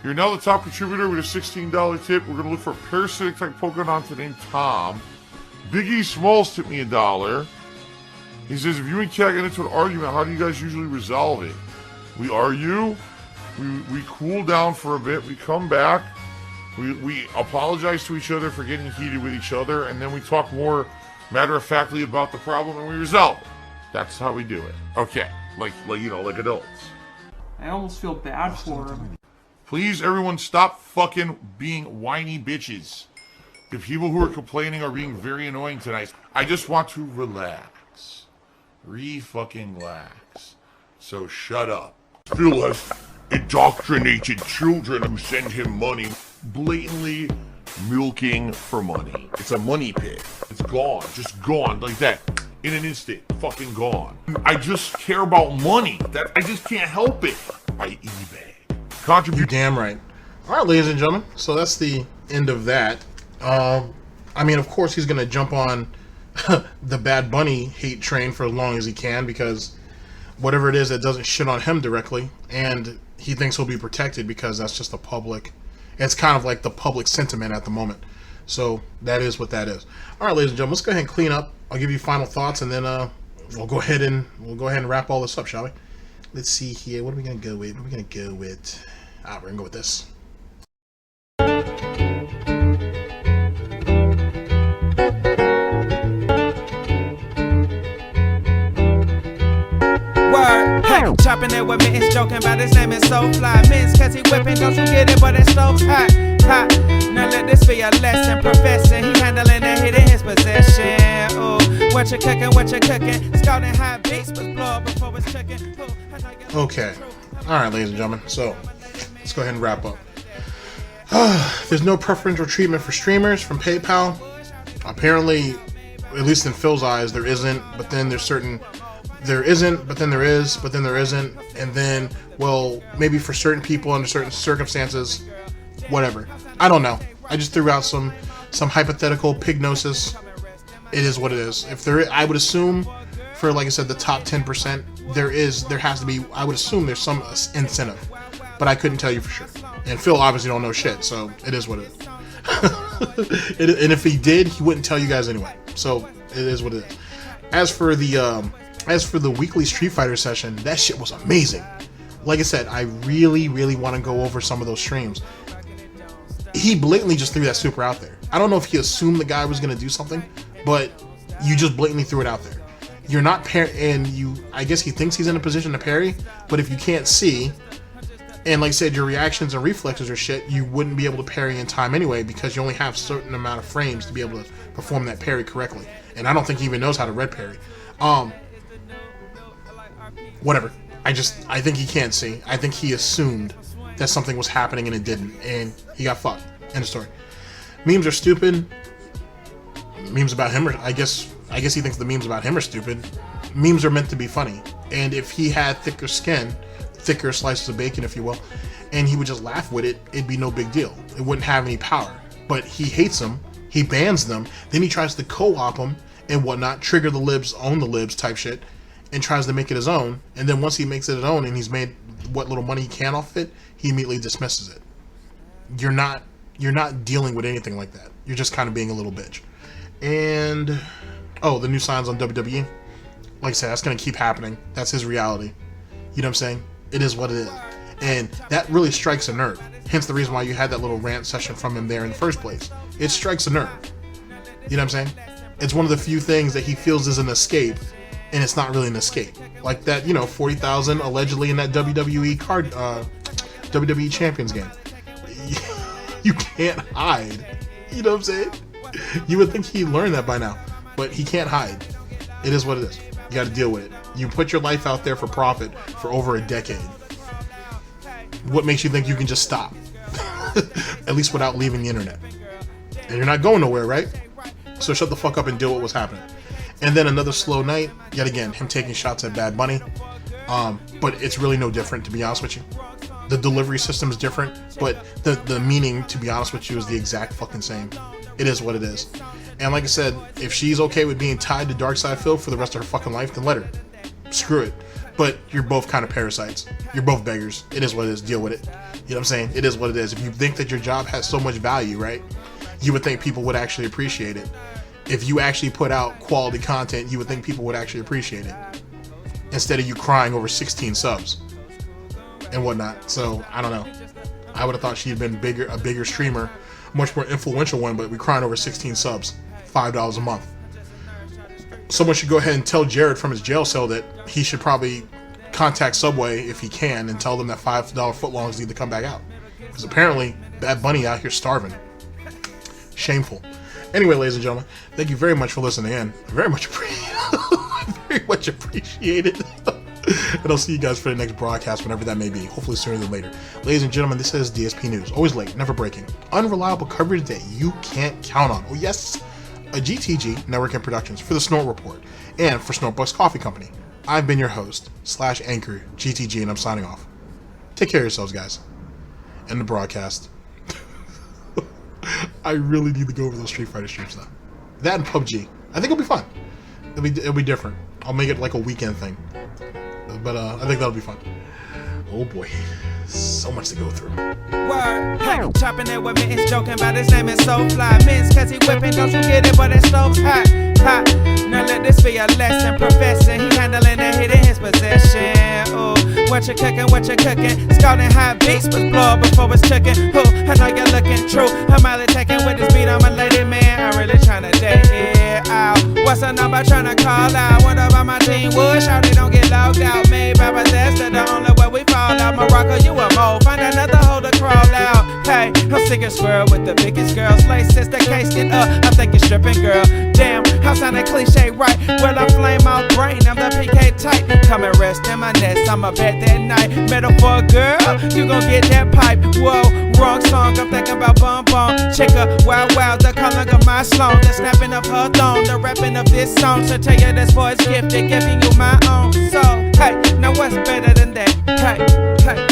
you're now the top contributor with a $16 tip. We're going to look for a parasitic type Pokemon to name Tom. Biggie Smalls tipped me $1. He says, if you and Kat get into an argument, how do you guys usually resolve it? We argue, we cool down for a bit, we come back, we apologize to each other for getting heated with each other, and then we talk more matter-of-factly about the problem and we resolve it. That's how we do it. Okay, like you know, like adults. I almost feel bad for him. Please, everyone, stop fucking being whiny bitches. The people who are complaining are being very annoying tonight. I just want to relax. Re-fucking-lax. So shut up. Phil has indoctrinated children who send him money, blatantly milking for money. It's a money pit. It's gone. Just gone like that. In an instant. Fucking gone. I just care about money. I just can't help it. I eBay. You're damn right. Alright, ladies and gentlemen. So that's the end of that. I mean, of course he's going to jump on the Bad Bunny hate train for as long as he can, because whatever it is that doesn't shit on him directly, and he thinks he'll be protected because that's just the public. It's kind of like the public sentiment at the moment. So that is what that is. All right, ladies and gentlemen, let's go ahead and clean up. I'll give you final thoughts, and then we'll go ahead and wrap all this up, shall we? Let's see here. What are we gonna go with? We're gonna go with this. Hey, chopping it with Mittens, joking about his name is so fly. Mittens, cause he whipping, don't you get it, but it's so hot, hot. Now let this be a lesson, professor. He handling and hitting his possession. Ooh, what you cooking? Scouting high beats was blow up before it's checking. Okay. Alright, ladies and gentlemen, so let's go ahead and wrap up. There's no preferential treatment for streamers from PayPal. Apparently, at least in Phil's eyes, there isn't, but then there's certain... There isn't, but then there is, but then there isn't, and then, well, maybe for certain people under certain circumstances, whatever. I don't know. I just threw out some hypothetical pignosis. It is what it is. If there, I would assume, for like I said, the top 10%, there has to be. I would assume there's some incentive, but I couldn't tell you for sure. And Phil obviously don't know shit, so it is what it is. And if he did, he wouldn't tell you guys anyway. So it is what it is. As for the weekly Street Fighter session, that shit was amazing. Like I said, I really, really want to go over some of those streams. He blatantly just threw that super out there. I don't know if he assumed the guy was going to do something, but you just blatantly threw it out there. You're not I guess he thinks he's in a position to parry, but if you can't see, and like I said, your reactions and reflexes are shit, you wouldn't be able to parry in time anyway, because you only have a certain amount of frames to be able to perform that parry correctly. And I don't think he even knows how to red parry. Whatever. I think he can't see. I think he assumed that something was happening and it didn't, and he got fucked. End of story. Memes are stupid. Memes about him I guess he thinks the memes about him are stupid. Memes are meant to be funny. And if he had thicker skin, thicker slices of bacon, if you will, and he would just laugh with it, it'd be no big deal. It wouldn't have any power. But he hates them, he bans them, then he tries to co-op them and whatnot, trigger the libs, own the libs type shit, and tries to make it his own. And then once he makes it his own and he's made what little money he can off it, he immediately dismisses it. You're not dealing with anything like that. You're just kind of being a little bitch. And the new signs on WWE. Like I said, that's going to keep happening. That's his reality. You know what I'm saying? It is what it is. And that really strikes a nerve. Hence the reason why you had that little rant session from him there in the first place. It strikes a nerve. You know what I'm saying? It's one of the few things that he feels is an escape, and it's not really an escape. Like that, 40,000 allegedly in that WWE WWE Champions game. You can't hide. You know what I'm saying? You would think he'd learn that by now, but he can't hide. It is what it is. You got to deal with it. You put your life out there for profit for over a decade. What makes you think you can just stop? At least without leaving the internet. And you're not going nowhere, right? So shut the fuck up and deal with what's happening. And then another slow night. Yet again, him taking shots at Bad Bunny. But it's really no different, to be honest with you. The delivery system is different, but the meaning, to be honest with you, is the exact fucking same. It is what it is. And like I said, if she's okay with being tied to DarkSydePhailure for the rest of her fucking life, then let her. Screw it. But you're both kind of parasites. You're both beggars. It is what it is. Deal with it. You know what I'm saying? It is what it is. If you think that your job has so much value, right, you would think people would actually appreciate it. If you actually put out quality content, you would think people would actually appreciate it. Instead of you crying over 16 subs and whatnot. So, I don't know. I would have thought she had been a bigger streamer, much more influential one, but we're crying over 16 subs, $5 a month. Someone should go ahead and tell Jared from his jail cell that he should probably contact Subway if he can and tell them that $5 footlongs need to come back out. Because apparently, Bad Bunny out here starving. Shameful. Anyway, ladies and gentlemen, thank you very much for listening in. I very much appreciate it. And I'll see you guys for the next broadcast, whenever that may be. Hopefully sooner than later. Ladies and gentlemen, this is DSP News. Always late, never breaking. Unreliable coverage that you can't count on. Oh yes, a GTG Network and Productions for the Snort Report and for SnortBucks Coffee Company. I've been your host / anchor GTG, and I'm signing off. Take care of yourselves, guys. End the broadcast. I really need to go over those Street Fighter streams though. That and PUBG. I think it'll be fun. It'll be different. I'll make it like a weekend thing. But I think that'll be fun. Oh boy. So much to go through. Word, hey, chopping it with Mittens, joking about his name is so fly. Mittens, cause he whipping, don't you get it, but that stove's hot, hot. Now let this be a lesson, professor. He handling the hit in his possession. Ooh, what you cooking? Scalding hot beats, but blow up before it's cooking. Ooh, I know you're looking true. I'm out attacking with this beat, I'm a lady man. I'm really trying to date it out. What's the number trying to call out? What about my team? Wood, shout they don't get logged out. Made by possessor, the only way we fall out. Morocco, you a mole. Find another hole to crawl out. Hey, I'm sick of squirrel with the biggest girls. Laces that can't get up. I think you're stripping, girl. Damn, how sounding cliche, right? Well, I flame out brain. I'm the PK type. Come and rest in my nest. I'm a bet that night. Metaphor, girl, you gon' get that pipe. Whoa, wrong song. I'm thinking about bum bum. Chicka, wow, wow. The calling of my sloan. The snapping of her thong. The rapping of this song. So tell you this voice gifted, giving you my own. So, hey, now what's better than that? Hey, hey.